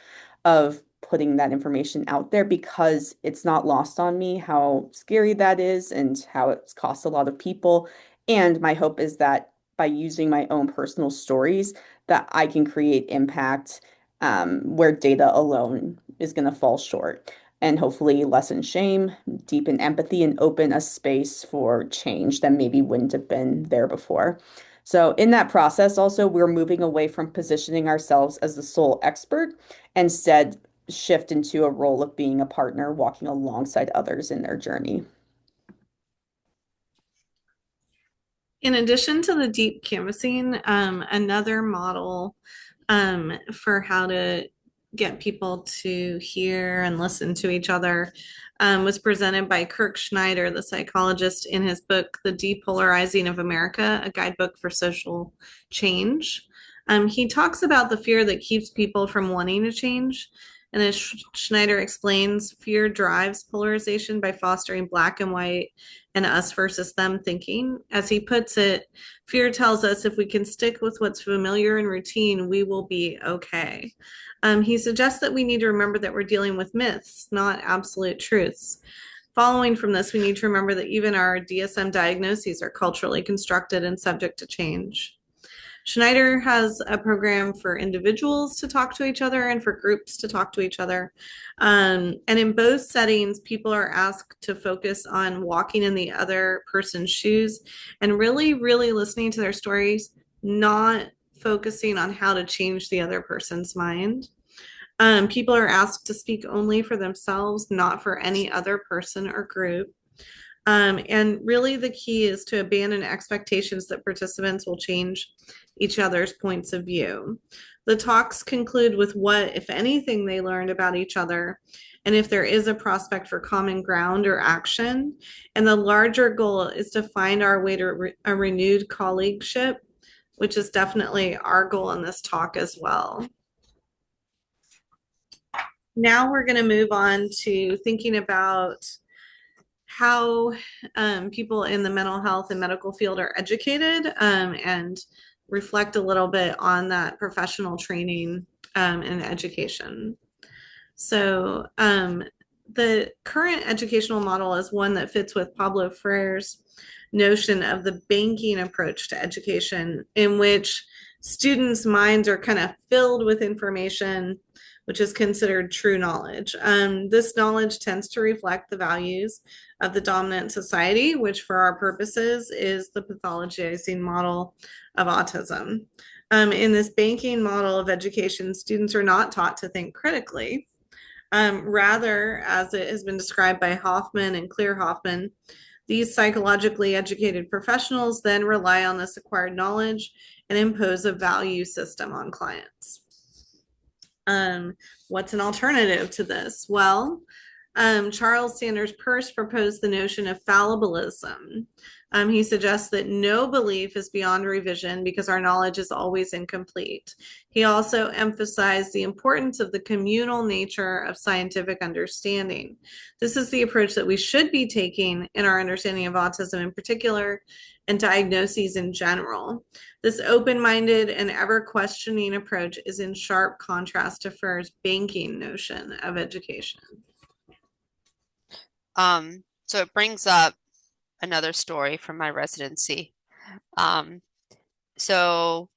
of putting that information out there because it's not lost on me how scary that is and how it's cost a lot of people. And my hope is that by using my own personal stories, that I can create impact where data alone is going to fall short. And hopefully lessen shame, deepen empathy, and open a space for change that maybe wouldn't have been there before. So, in that process, also, we're moving away from positioning ourselves as the sole expert, instead, shift into a role of being a partner, walking alongside others in their journey.
In addition to the deep canvassing, another model for how to get people to hear and listen to each other was presented by Kirk Schneider, the psychologist, in his book, The Depolarizing of America, a guidebook for social change. He talks about the fear that keeps people from wanting to change. And as Schneider explains, fear drives polarization by fostering black and white and us versus them thinking. As he puts it, fear tells us if we can stick with what's familiar and routine, we will be okay. He suggests that we need to remember that we're dealing with myths, not absolute truths. Following from this, we need to remember that even our DSM diagnoses are culturally constructed and subject to change. Schneider has a program for individuals to talk to each other and for groups to talk to each other. And in both settings, people are asked to focus on walking in the other person's shoes and really, really listening to their stories, not focusing on how to change the other person's mind. People are asked to speak only for themselves, not for any other person or group. And really, the key is to abandon expectations that participants will change each other's points of view. The talks conclude with what, if anything, they learned about each other, and if there is a prospect for common ground or action. And the larger goal is to find our way to a renewed colleagueship, which is definitely our goal in this talk as well. Now we're going to move on to thinking about how people in the mental health and medical field are educated and reflect a little bit on that professional training and education. So the current educational model is one that fits with Pablo Freire's notion of the banking approach to education, in which students' minds are kind of filled with information which is considered true knowledge. This knowledge tends to reflect the values of the dominant society, which for our purposes is the pathologizing model of autism. In this banking model of education, students are not taught to think critically. Rather, as it has been described by Hoffman and Clear Hoffman, these psychologically educated professionals then rely on this acquired knowledge and impose a value system on clients. What's an alternative to this? Well, Charles Sanders Peirce proposed the notion of fallibilism. He suggests that no belief is beyond revision because our knowledge is always incomplete. He also emphasized the importance of the communal nature of scientific understanding. This is the approach that we should be taking in our understanding of autism in particular and diagnoses in general. This open-minded and ever-questioning approach is in sharp contrast to Freire's banking notion of education.
So it brings up another story from my residency. So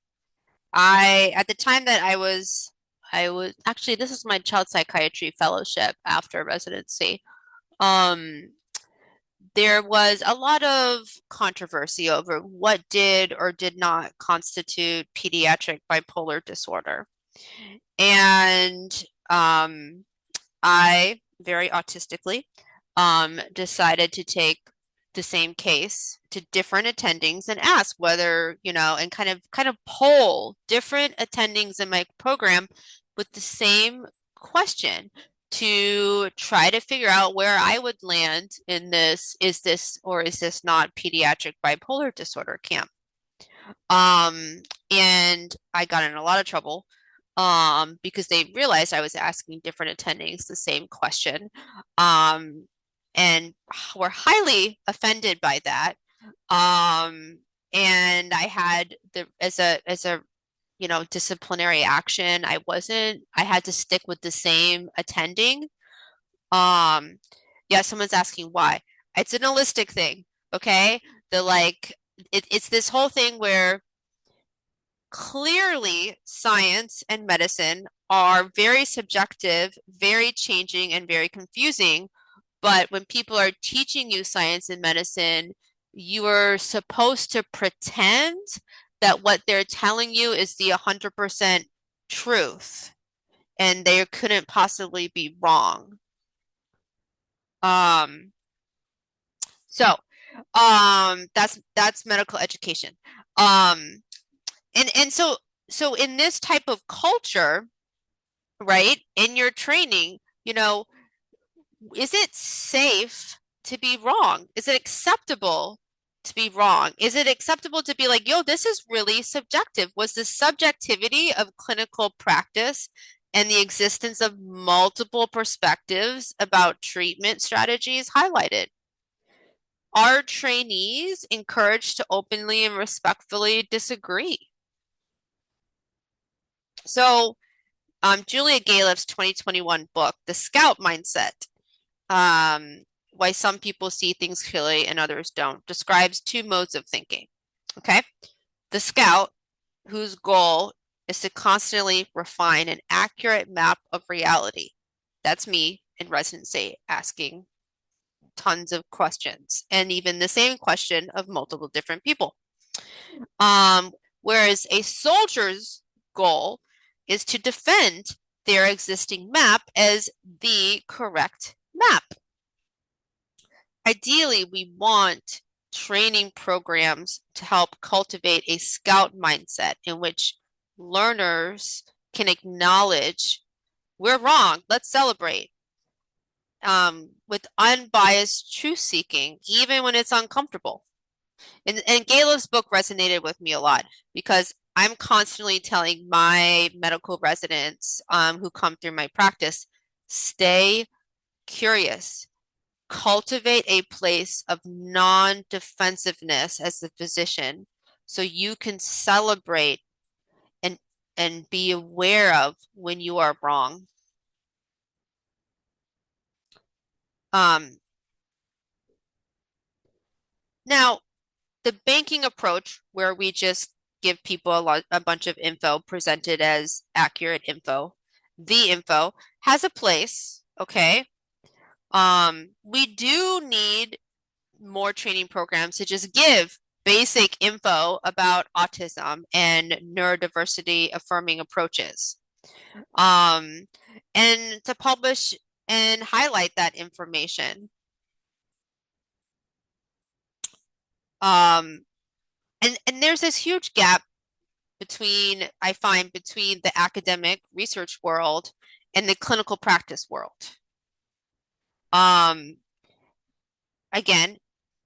at the time that I was actually, this is my child psychiatry fellowship after residency. There was a lot of controversy over what did or did not constitute pediatric bipolar disorder. And I, very autistically, decided to take the same case to different attendings and ask whether, and kind of poll different attendings in my program with the same question to try to figure out where I would land in this, is this or is this not pediatric bipolar disorder camp? And I got in a lot of trouble because they realized I was asking different attendings the same question. And were highly offended by that. And I had as a disciplinary action, I had to stick with the same attending. Yeah, someone's asking why. It's an holistic thing, okay? It's this whole thing where clearly science and medicine are very subjective, very changing, and very confusing. But when people are teaching you science and medicine, you are supposed to pretend that what they're telling you is the 100% truth, and they couldn't possibly be wrong. Um, that's medical education. And so in this type of culture, right, in your training, is it safe to be wrong? Is it acceptable to be wrong? Is it acceptable to be like, yo, this is really subjective? Was the subjectivity of clinical practice and the existence of multiple perspectives about treatment strategies highlighted? Are trainees encouraged to openly and respectfully disagree? So, Julia Galef's 2021 book, The Scout Mindset, Why Some People See Things Clearly and Others Don't, describes two modes of thinking. Okay? The scout, whose goal is to constantly refine an accurate map of reality. That's me in residency asking tons of questions, and even the same question of multiple different people. Whereas a soldier's goal is to defend their existing map as the correct map. Ideally, we want training programs to help cultivate a scout mindset in which learners can acknowledge we're wrong, let's celebrate, with unbiased truth seeking, even when it's uncomfortable. And Galev's book resonated with me a lot because I'm constantly telling my medical residents who come through my practice, stay curious, cultivate a place of non-defensiveness as the physician so you can celebrate and be aware of when you are wrong. Now, the banking approach, where we just give people a bunch of info presented as accurate info, the info, has a place, okay? We do need more training programs to just give basic info about autism and neurodiversity-affirming approaches, and to publish and highlight that information. And there's this huge gap I find between the academic research world and the clinical practice world. Again,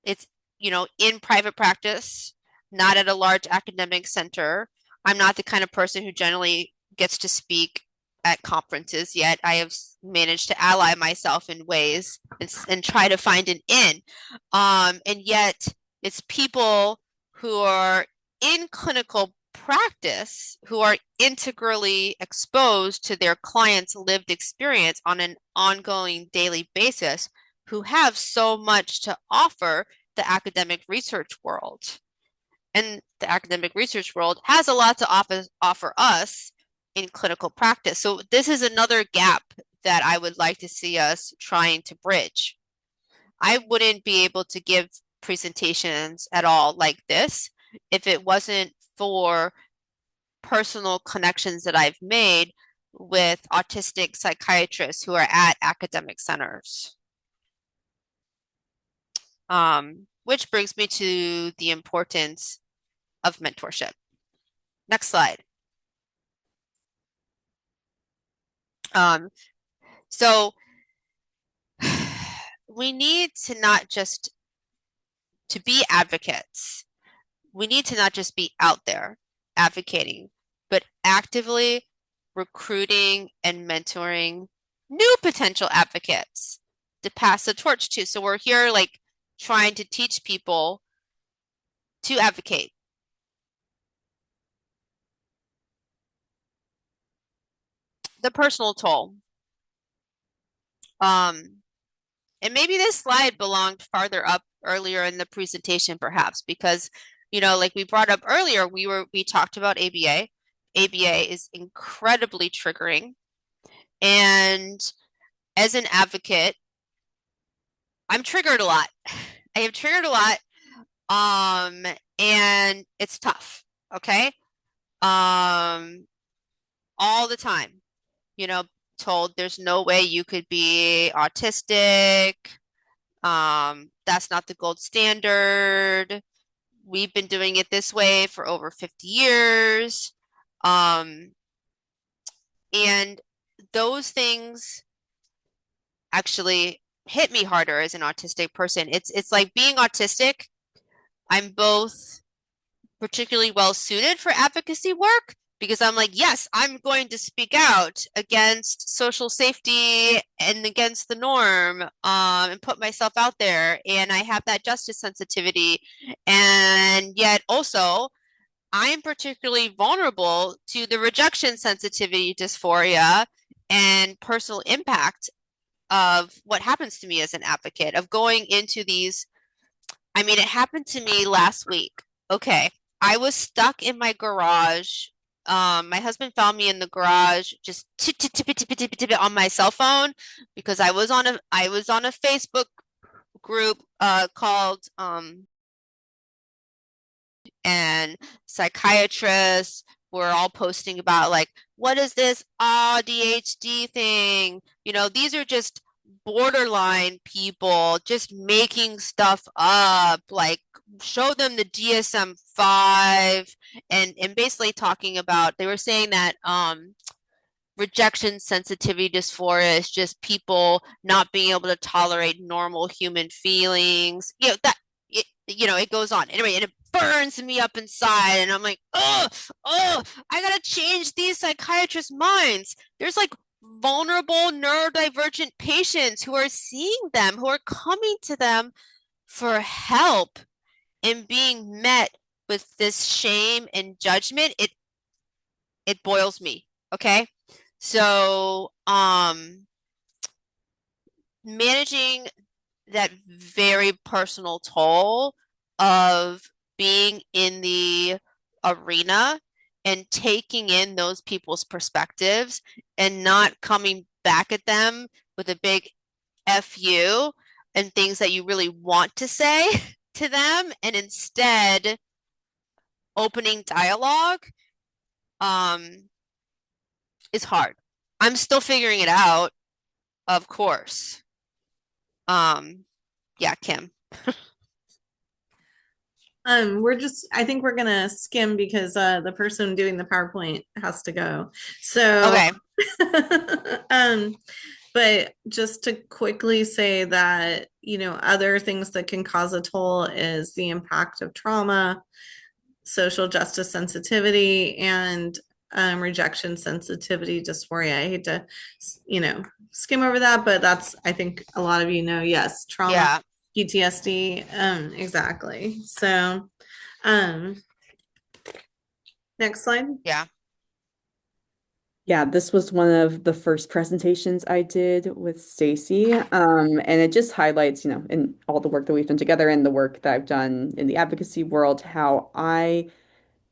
it's, in private practice, not at a large academic center. I'm not the kind of person who generally gets to speak at conferences yet. I have managed to ally myself in ways and try to find an in. And yet it's people who are in clinical practice who are integrally exposed to their clients' lived experience on an ongoing daily basis who have so much to offer the academic research world. And the academic research world has a lot to offer us in clinical practice. So this is another gap that I would like to see us trying to bridge. I wouldn't be able to give presentations at all like this if it wasn't for personal connections that I've made with autistic psychiatrists who are at academic centers. Which brings me to the importance of mentorship. Next slide. So we need to not just to be advocates. We need to not just be out there advocating, but actively recruiting and mentoring new potential advocates to pass the torch to. So we're here like trying to teach people to advocate. The personal toll. And maybe this slide belonged farther up earlier in the presentation, perhaps, because, like we brought up earlier, we talked about ABA. ABA is incredibly triggering. And as an advocate, I'm triggered a lot. I have triggered a lot. And it's tough, okay? Um, all the time, you know, told there's no way you could be autistic. That's not the gold standard. We've been doing it this way for over 50 years. Um, and those things actually hit me harder as an autistic person. It's like being autistic. I'm both particularly well suited for advocacy work because I'm like, yes, I'm going to speak out against social safety and against the norm, and put myself out there. And I have that justice sensitivity. And yet also, I'm particularly vulnerable to the rejection sensitivity dysphoria and personal impact of what happens to me as an advocate, of going into these. I mean, it happened to me last week. Okay. I was stuck in my garage. My husband found me in the garage, just on my cell phone because I was on a Facebook group called and psychiatrists were all posting about like, what is this ADHD thing? These are just borderline people just making stuff up, like show them the DSM-5 and basically talking about they were saying that rejection sensitivity dysphoria is just people not being able to tolerate normal human feelings. It goes on. Anyway, and it burns me up inside. And I'm like, oh, I gotta change these psychiatrists' minds. There's like vulnerable neurodivergent patients who are seeing them, who are coming to them for help and being met with this shame and judgment. It boils me. Okay. So, managing that very personal toll of being in the arena and taking in those people's perspectives and not coming back at them with a big F you and things that you really want to say to them, and instead opening dialogue um, is hard. I'm still figuring it out, of course. Um, yeah, Kim.
I think we're gonna skim because the person doing the PowerPoint has to go. So,
Okay.
um, but just to quickly say that, other things that can cause a toll is the impact of trauma, social justice sensitivity, and rejection sensitivity dysphoria. I hate to, skim over that, but I think a lot of yes, trauma,
Yeah.
PTSD, exactly. So, um, next slide.
Yeah.
Yeah, this was one of the first presentations I did with Stacy. And it just highlights, in all the work that we've done together and the work that I've done in the advocacy world, how I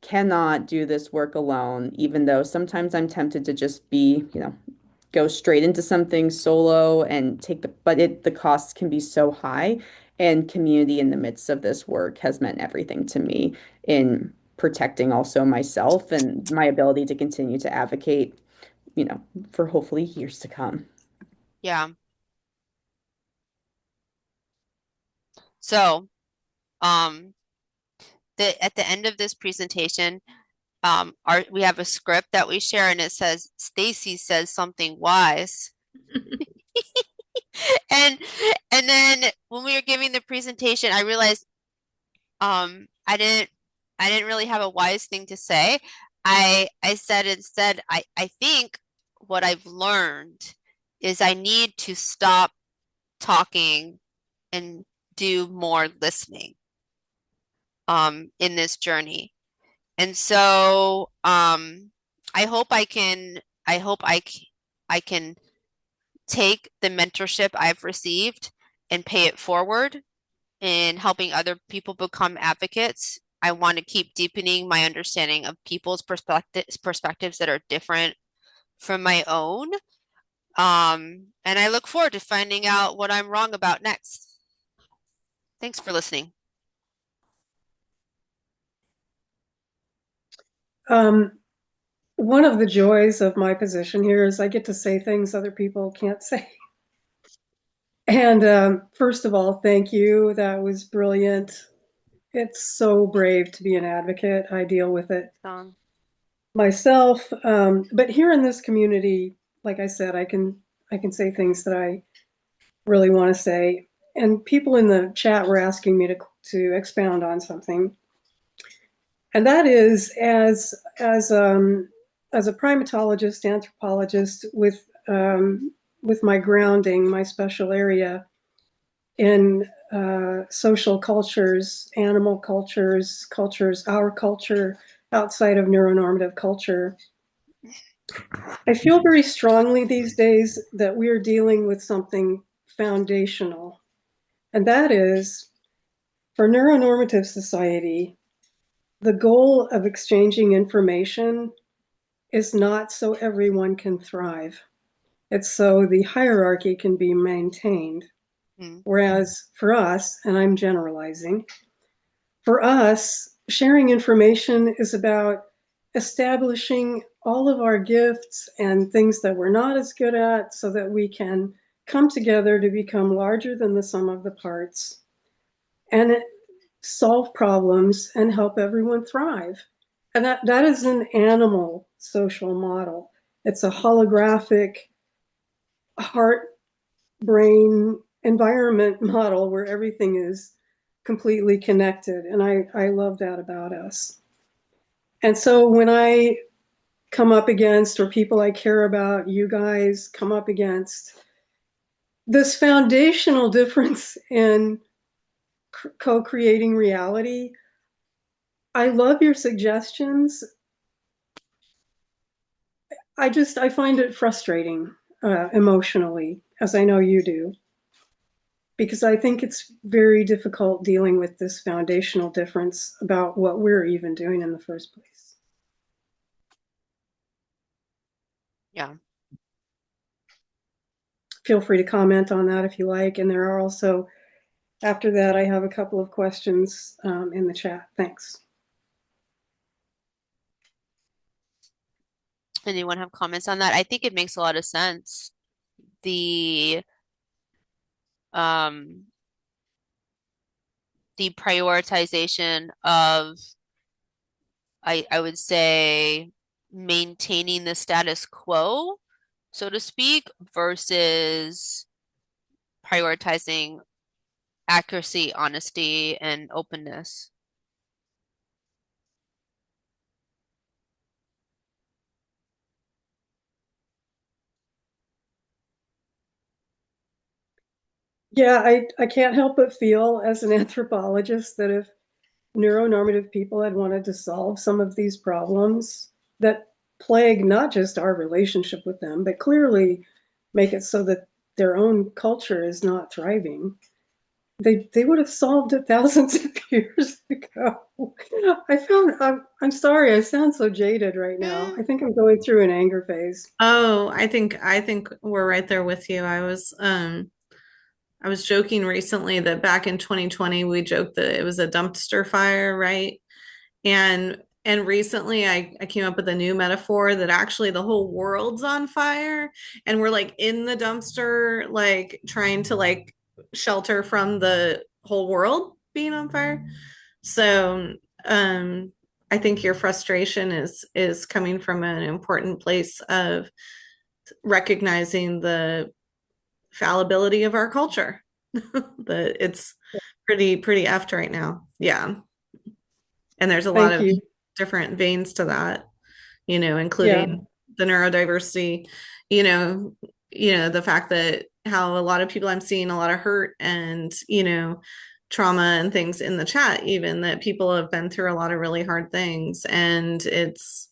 cannot do this work alone, even though sometimes I'm tempted to just go straight into something solo and the costs can be so high. And community in the midst of this work has meant everything to me in protecting also myself and my ability to continue to advocate, you know, for hopefully years to come.
Yeah. So, um, at the end of this presentation, we have a script that we share and it says Stacy says something wise. And and then when we were giving the presentation, I realized I didn't really have a wise thing to say. I said instead, I think what I've learned is I need to stop talking and do more listening in this journey. And so I hope I can take the mentorship I've received and pay it forward in helping other people become advocates. I want to keep deepening my understanding of people's perspectives that are different from my own. And I look forward to finding out what I'm wrong about next. Thanks for listening.
One of the joys of my position here is I get to say things other people can't say. And first of all, thank you. That was brilliant. It's so brave to be an advocate. I deal with it myself. But here in this community, like I said, I can say things that I really want to say. And people in the chat were asking me to expound on something. And that is as a primatologist, anthropologist with my grounding, my special area in social cultures, animal cultures, our culture outside of neuronormative culture. I feel very strongly these days that we are dealing with something foundational, and that is for neuronormative society, the goal of exchanging information is not so everyone can thrive. It's so the hierarchy can be maintained. Whereas for us, and I'm generalizing, for us, sharing information is about establishing all of our gifts and things that we're not as good at so that we can come together to become larger than the sum of the parts and solve problems and help everyone thrive. And that is an animal social model. It's a holographic heart brain environment model where everything is completely connected. And I love that about us. And so when I come up against, or people I care about, you guys come up against this foundational difference in co-creating reality, I love your suggestions. I find it frustrating emotionally, as I know you do, because I think it's very difficult dealing with this foundational difference about what we're even doing in the first place.
Yeah.
Feel free to comment on that if you like. And there are also, after that, I have a couple of questions in the chat. Thanks.
Anyone have comments on that? I think it makes a lot of sense. The um the prioritization of I would say maintaining the status quo, so to speak, versus prioritizing accuracy, honesty, and openness.
Yeah, I can't help but feel as an anthropologist that if neuronormative people had wanted to solve some of these problems that plague not just our relationship with them, but clearly make it so that their own culture is not thriving, they would have solved it thousands of years ago. I'm sorry, I sound so jaded right now. I think I'm going through an anger phase.
Oh, I think we're right there with you. I was joking recently that back in 2020 we joked that it was a dumpster fire, right? And recently I came up with a new metaphor that actually the whole world's on fire and we're like in the dumpster, like trying to like shelter from the whole world being on fire. So I think your frustration is coming from an important place of recognizing the fallibility of our culture. That it's pretty effed right now. Yeah. And there's a lot
Thank
of
you.
different veins to that,
Yeah.
including the neurodiversity, the fact that how a lot of people I'm seeing a lot of hurt and, trauma and things in the chat, even that people have been through a lot of really hard things. And it's,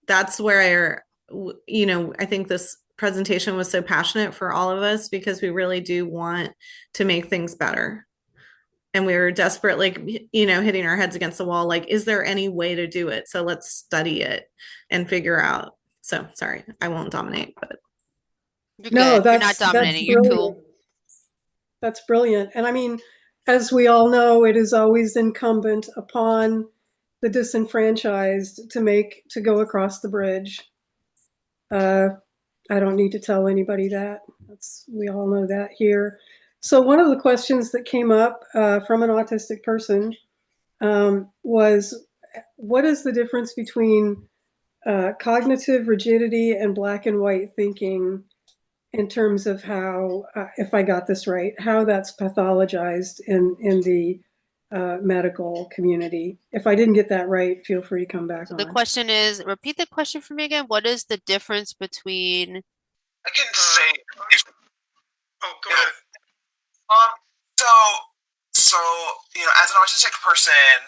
that's where I think this presentation was so passionate for all of us because we really do want to make things better and we were desperately, hitting our heads against the wall. Like, is there any way to do it? So let's study it and figure out. So sorry, I won't dominate, but
You're
No,
good. You're not
that's
dominating. You're
brilliant.
cool.
That's brilliant. And I mean, as we all know, it is always incumbent upon the disenfranchised to go across the bridge. Uh, I don't need to tell anybody that. We all know that here. So one of the questions that came up from an autistic person was, what is the difference between cognitive rigidity and black and white thinking in terms of how, if I got this right, how that's pathologized in the medical community? If I didn't get that right, feel free to come back
So the
on.
question is, repeat the question for me again. What is the difference between
I can say. Oh, go ahead. Um. So, so as an autistic person,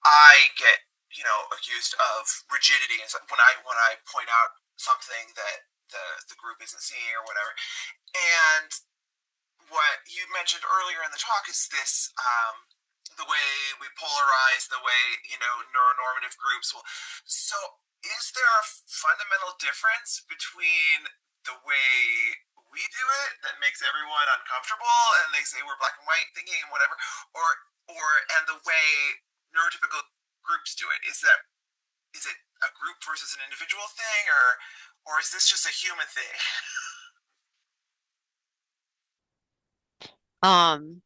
I get accused of rigidity, and when I point out something that the group isn't seeing or whatever. And what you mentioned earlier in the talk is this. The way we polarize, the way neuronormative groups will. So, is there a fundamental difference between the way we do it that makes everyone uncomfortable, and they say we're black and white thinking and whatever, and the way neurotypical groups do it? Is it a group versus an individual thing, or is this just a human thing?
um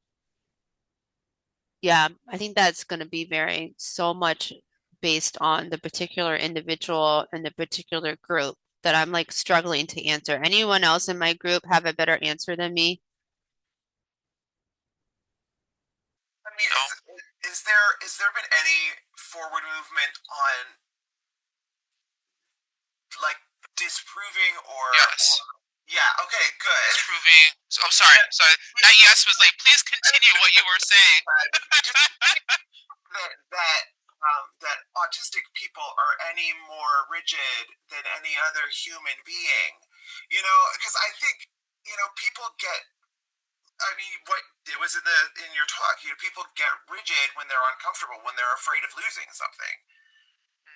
yeah, I think that's going to be varying so much based on the particular individual and the particular group that I'm like struggling to answer. Anyone else in my group have a better answer than me?
I mean, is there been any forward movement on like disproving or
Yes.
Yeah, okay, good.
Disproving. So, I'm sorry. Sorry. That yes was like, please continue what you were saying.
that autistic people are any more rigid than any other human being. Because I think people get. I mean, what it was in your talk. People get rigid when they're uncomfortable, when they're afraid of losing something,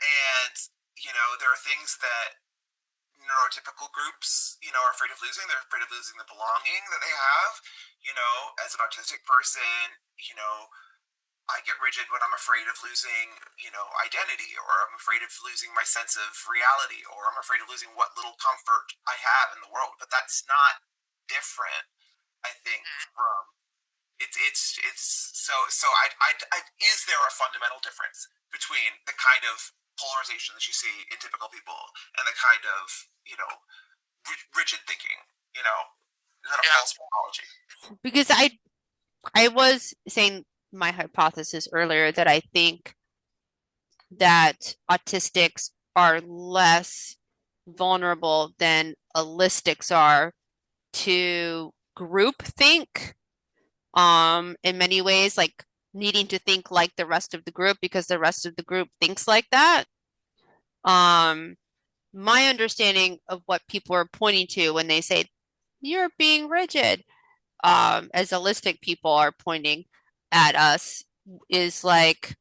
and there are things that neurotypical groups, are afraid of losing. They're afraid of losing the belonging that they have. As an autistic person, I get rigid when I'm afraid of losing, identity, or I'm afraid of losing my sense of reality, or I'm afraid of losing what little comfort I have in the world. But that's not different, I think, from is there a fundamental difference between the kind of polarization that you see in typical people and the kind of rigid thinking? Is that a false pathology?
Because I was saying my hypothesis earlier that I think that autistics are less vulnerable than allistics are to group think in many ways, like needing to think like the rest of the group because the rest of the group thinks like that. Um, my understanding of what people are pointing to when they say you're being rigid, as allistic people are pointing at us, is like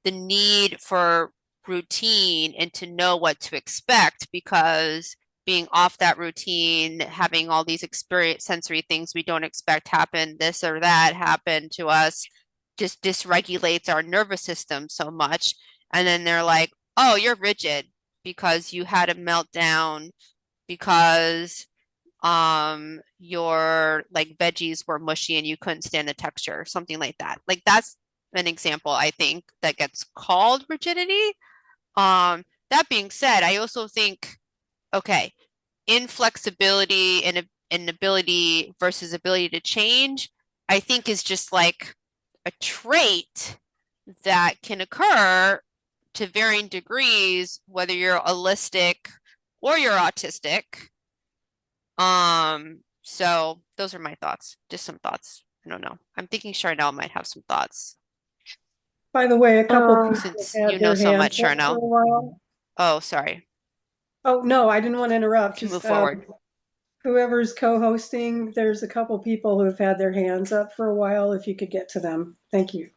the need for routine and to know what to expect because being off that routine, having all these experience sensory things we don't expect happen, this or that happen to us, just dysregulates our nervous system so much. And then they're like, oh, you're rigid because you had a meltdown because your like veggies were mushy and you couldn't stand the texture, something like that. Like that's an example I think that gets called rigidity. That being said, I also think, okay, inflexibility and ability versus ability to change, I think is just like a trait that can occur to varying degrees, whether you're allistic or you're autistic. So those are my thoughts. Just some thoughts. I don't know. I'm thinking Charnel might have some thoughts
By the way, a couple people
since
had
you know
their
so
hands
much,
up for
Charnel.
a while.
Oh, sorry.
Oh, no, I didn't want to interrupt.
You can move
Just
forward.
whoever's co-hosting, there's a couple people who have had their hands up for a while. If you could get to them. Thank you.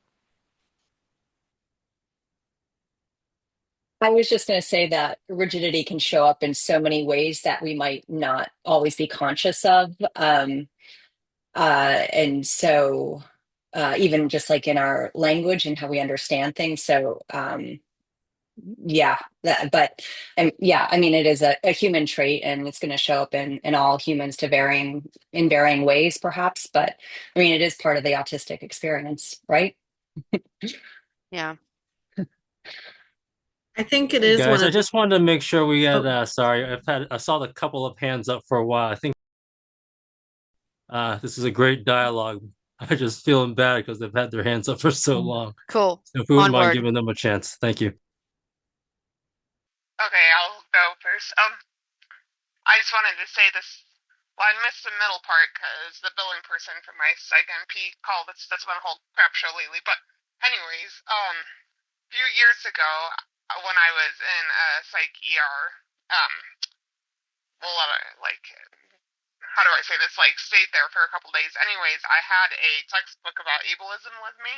I was just going to say that rigidity can show up in so many ways that we might not always be conscious of. And so, even just like in our language and how we understand things. So, yeah, but yeah, I mean, it is a human trait, and it's going to show up in all humans to varying ways, perhaps. But I mean, it is part of the autistic experience, right?
Yeah.
I think it
Hey
is one
guys, I
of the.
just wanted to make sure we had
Oh,
sorry, I saw a couple of hands up for a while. I think this is a great dialogue. I'm just feeling bad because they've had their hands up for so long.
Cool.
So if we wouldn't mind
Onward.
giving them a chance. Thank you.
Okay, I'll go first. I just wanted to say this. Well, I missed the middle part because the billing person for my psych MP called. That's been a whole crap show lately. But anyways, a few years ago, when I was in a psych ER, well, like, how do I say this? Like, stayed there for a couple days. Anyways, I had a textbook about ableism with me.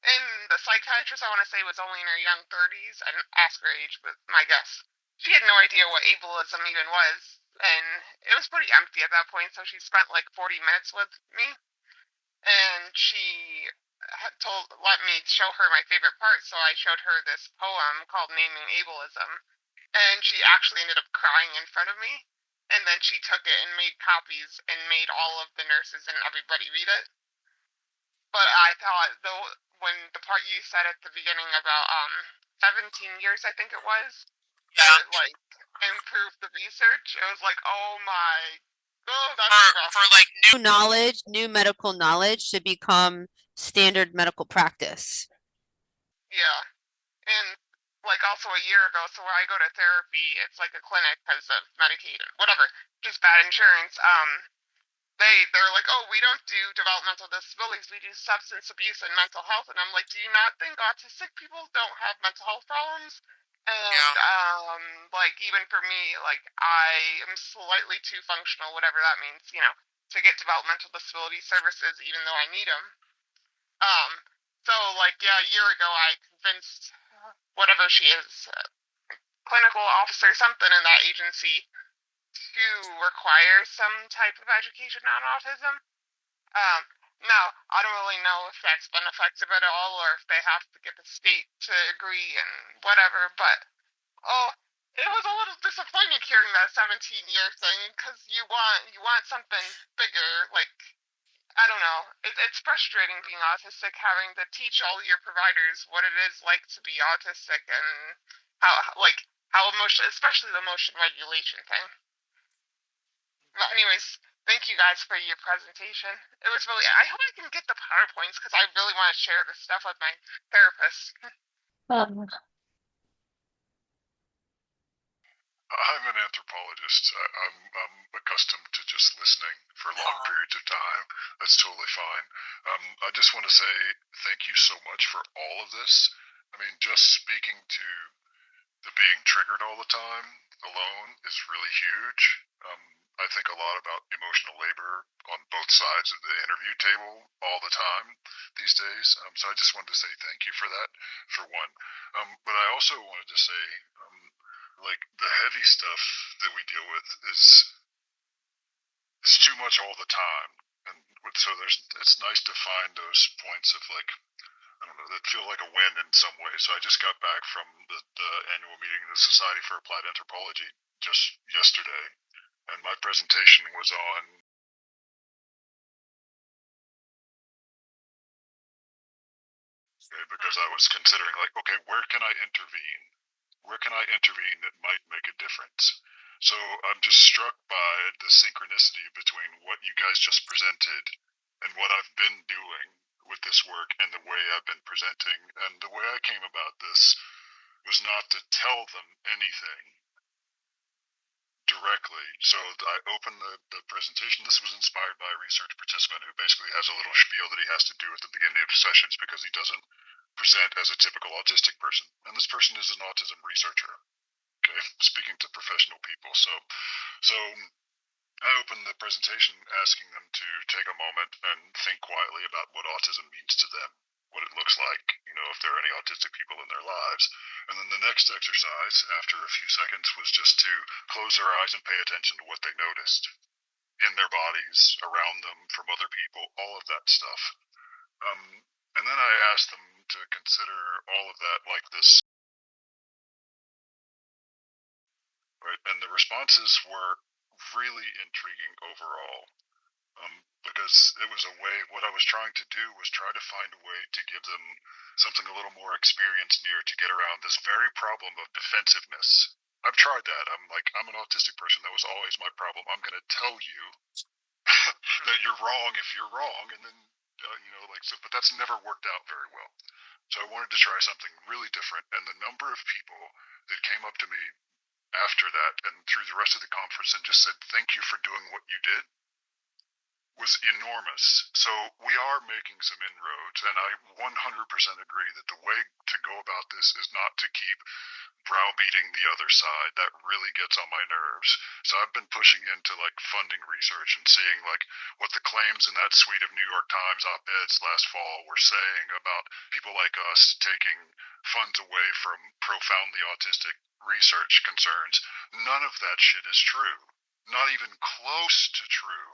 And the psychiatrist, I want to say, was only in her young 30s. I didn't ask her age, but my guess. She had no idea what ableism even was. And it was pretty empty at that point, so she spent like 40 minutes with me. And she let me show her my favorite part, so I showed her this poem called Naming Ableism. And she actually ended up crying in front of me. And then she took it and made copies and made all of the nurses and everybody read it. But I thought though when the part you said at the beginning about 17 years I think it was that
Yeah.
it like improved the research, it was like, oh my, oh that's rough.
For like new knowledge, new medical knowledge to become standard medical practice.
Yeah, and like also a year ago, so where I go to therapy, it's like a clinic because of Medicaid and whatever, just bad insurance. They're like, oh, we don't do developmental disabilities, we do substance abuse and mental health. And I'm like, do you not think autistic people don't have mental health problems? And like even for me, like I am slightly too functional, whatever that means, to get developmental disability services, even though I need them. Um, so like yeah, a year ago I convinced whatever she is, clinical officer, something in that agency, to require some type of education on autism. Um, now, I don't really know if that's been effective at all or if they have to get the state to agree and whatever, but oh, it was a little disappointing hearing that 17-year thing because you want something bigger. Like, I don't know. It's frustrating being autistic, having to teach all your providers what it is like to be autistic and how emotion, especially the emotion regulation thing. Well, anyways, thank you guys for your presentation. It was really. I hope I can get the PowerPoints because I really want to share this stuff with my therapist.
Um,
I'm an anthropologist. I'm accustomed to just listening for long periods of time. That's totally fine. I just want to say thank you so much for all of this. I mean, just speaking to the being triggered all the time alone is really huge. I think a lot about emotional labor on both sides of the interview table all the time these days. So I just wanted to say thank you for that, for one. But I also wanted to say, like the heavy stuff that we deal with is too much all the time, and so it's nice to find those points of like I don't know that feel like a win in some way. So I just got back from the annual meeting of the Society for Applied Anthropology just yesterday, and my presentation was on because I was considering like, okay, where can I intervene? Where can I intervene that might make a difference? So I'm just struck by the synchronicity between what you guys just presented and what I've been doing with this work and the way I've been presenting. And the way I came about this was not to tell them anything directly. So I opened the presentation. This was inspired by a research participant who basically has a little spiel that he has to do at the beginning of sessions because he doesn't present as a typical autistic person. And this person is an autism researcher. Okay, speaking to professional people. So I opened the presentation asking them to take a moment and think quietly about what autism means to them, what it looks like, if there are any autistic people in their lives. And then the next exercise, after a few seconds, was just to close their eyes and pay attention to what they noticed in their bodies, around them, from other people, all of that stuff. And then I asked them to consider all of that like this. Right? And the responses were really intriguing overall. Because it was a way, what I was trying to do was try to find a way to give them something a little more experience near to get around this very problem of defensiveness. I've tried that. I'm an autistic person. That was always my problem. I'm going to tell you that you're wrong if you're wrong. And then, but that's never worked out very well. So I wanted to try something really different. And the number of people that came up to me after that and through the rest of the conference and just said, thank you for doing what you did, was enormous. So we are making some inroads, and I 100% agree that the way to go about this is not to keep browbeating the other side. That really gets on my nerves. So I've been pushing into funding research and seeing what the claims in that suite of New York Times op-eds last fall were saying about people like us taking funds away from profoundly autistic research concerns. None of that shit is true. Not even close to true,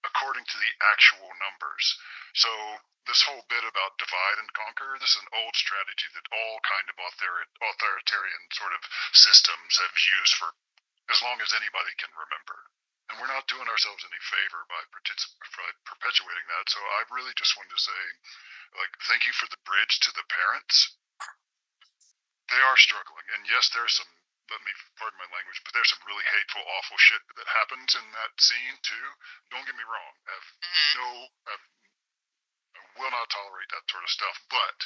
according to the actual numbers. So this whole bit about divide and conquer, this is an old strategy that all kind of authoritarian sort of systems have used for as long as anybody can remember. And we're not doing ourselves any favor by perpetuating that. So I really just wanted to say, thank you for the bridge to the parents. They are struggling. And yes, there's some, let me pardon my language, but there's some really hateful, awful shit that happens in that scene too. Don't get me wrong. I will not tolerate that sort of stuff, but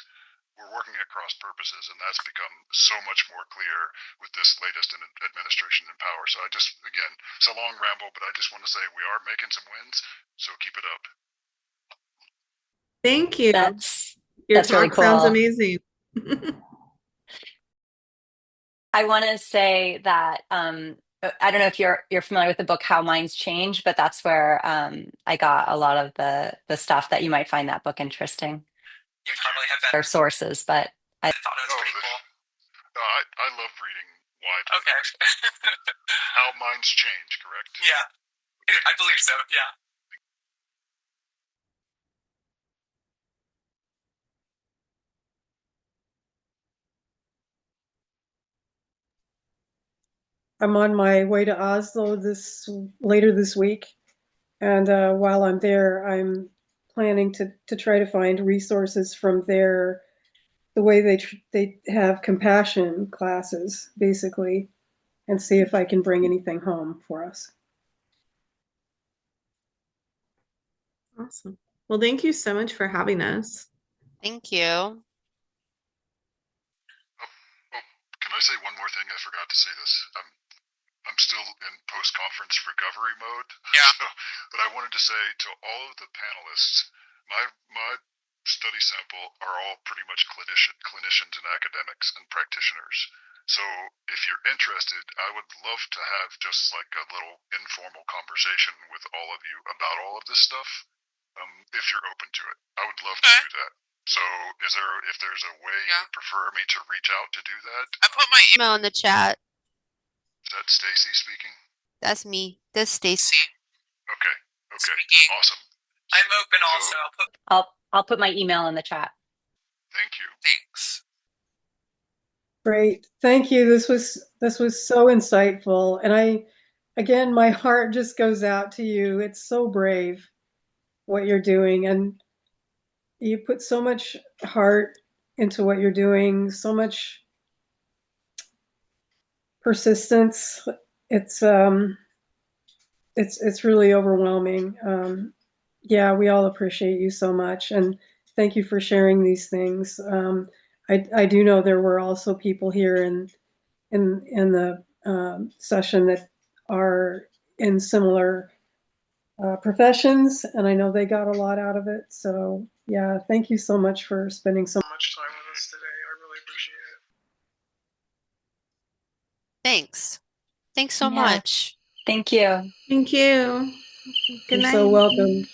we're working at cross purposes, and that's become so much more clear with this latest administration in power. So again, it's a long ramble, but I just want to say we are making some wins, so keep it up.
Thank you.
Your talk
really cool. Sounds amazing.
I want to say that I don't know if you're familiar with the book How Minds Change, but that's where I got a lot of the stuff that you might find that book interesting.
You probably have
better sources, but I
thought it was pretty cool.
No, I love reading widely.
Okay.
How Minds Change, correct?
Yeah, I believe so. Yeah.
I'm on my way to Oslo later this week, and while I'm there, I'm planning to try to find resources from the way they have compassion classes, basically, and see if I can bring anything home for us.
Awesome. Well, thank you so much for having us.
Thank you.
Can I say one more thing? I forgot to say this. I'm still in post-conference recovery mode.
Yeah.
But I wanted to say to all of the panelists, my study sample are all pretty much clinicians and academics and practitioners. So if you're interested, I would love to have just a little informal conversation with all of you about all of this stuff. If you're open to it, I would love to do that. So if there's a way you would prefer me to reach out to do that?
I put my email in the chat.
Is that Stacy speaking?
That's me. That's Stacy.
Okay.
Speaking.
Awesome.
I'm open also.
I'll put my email in the chat.
Thank you.
Thanks.
Great. Thank you. This was so insightful. And again, my heart just goes out to you. It's so brave what you're doing. And you put so much heart into what you're doing, so much persistence. It's really overwhelming. Yeah, we all appreciate you so much, and thank you for sharing these things. I do know there were also people here in the session that are in similar professions, and I know they got a lot out of it. So yeah, thank you so much for spending so
much time with us today. I really appreciate it.
Thanks so much.
Thank you.
Thank you. Good
You're
night.
so welcome.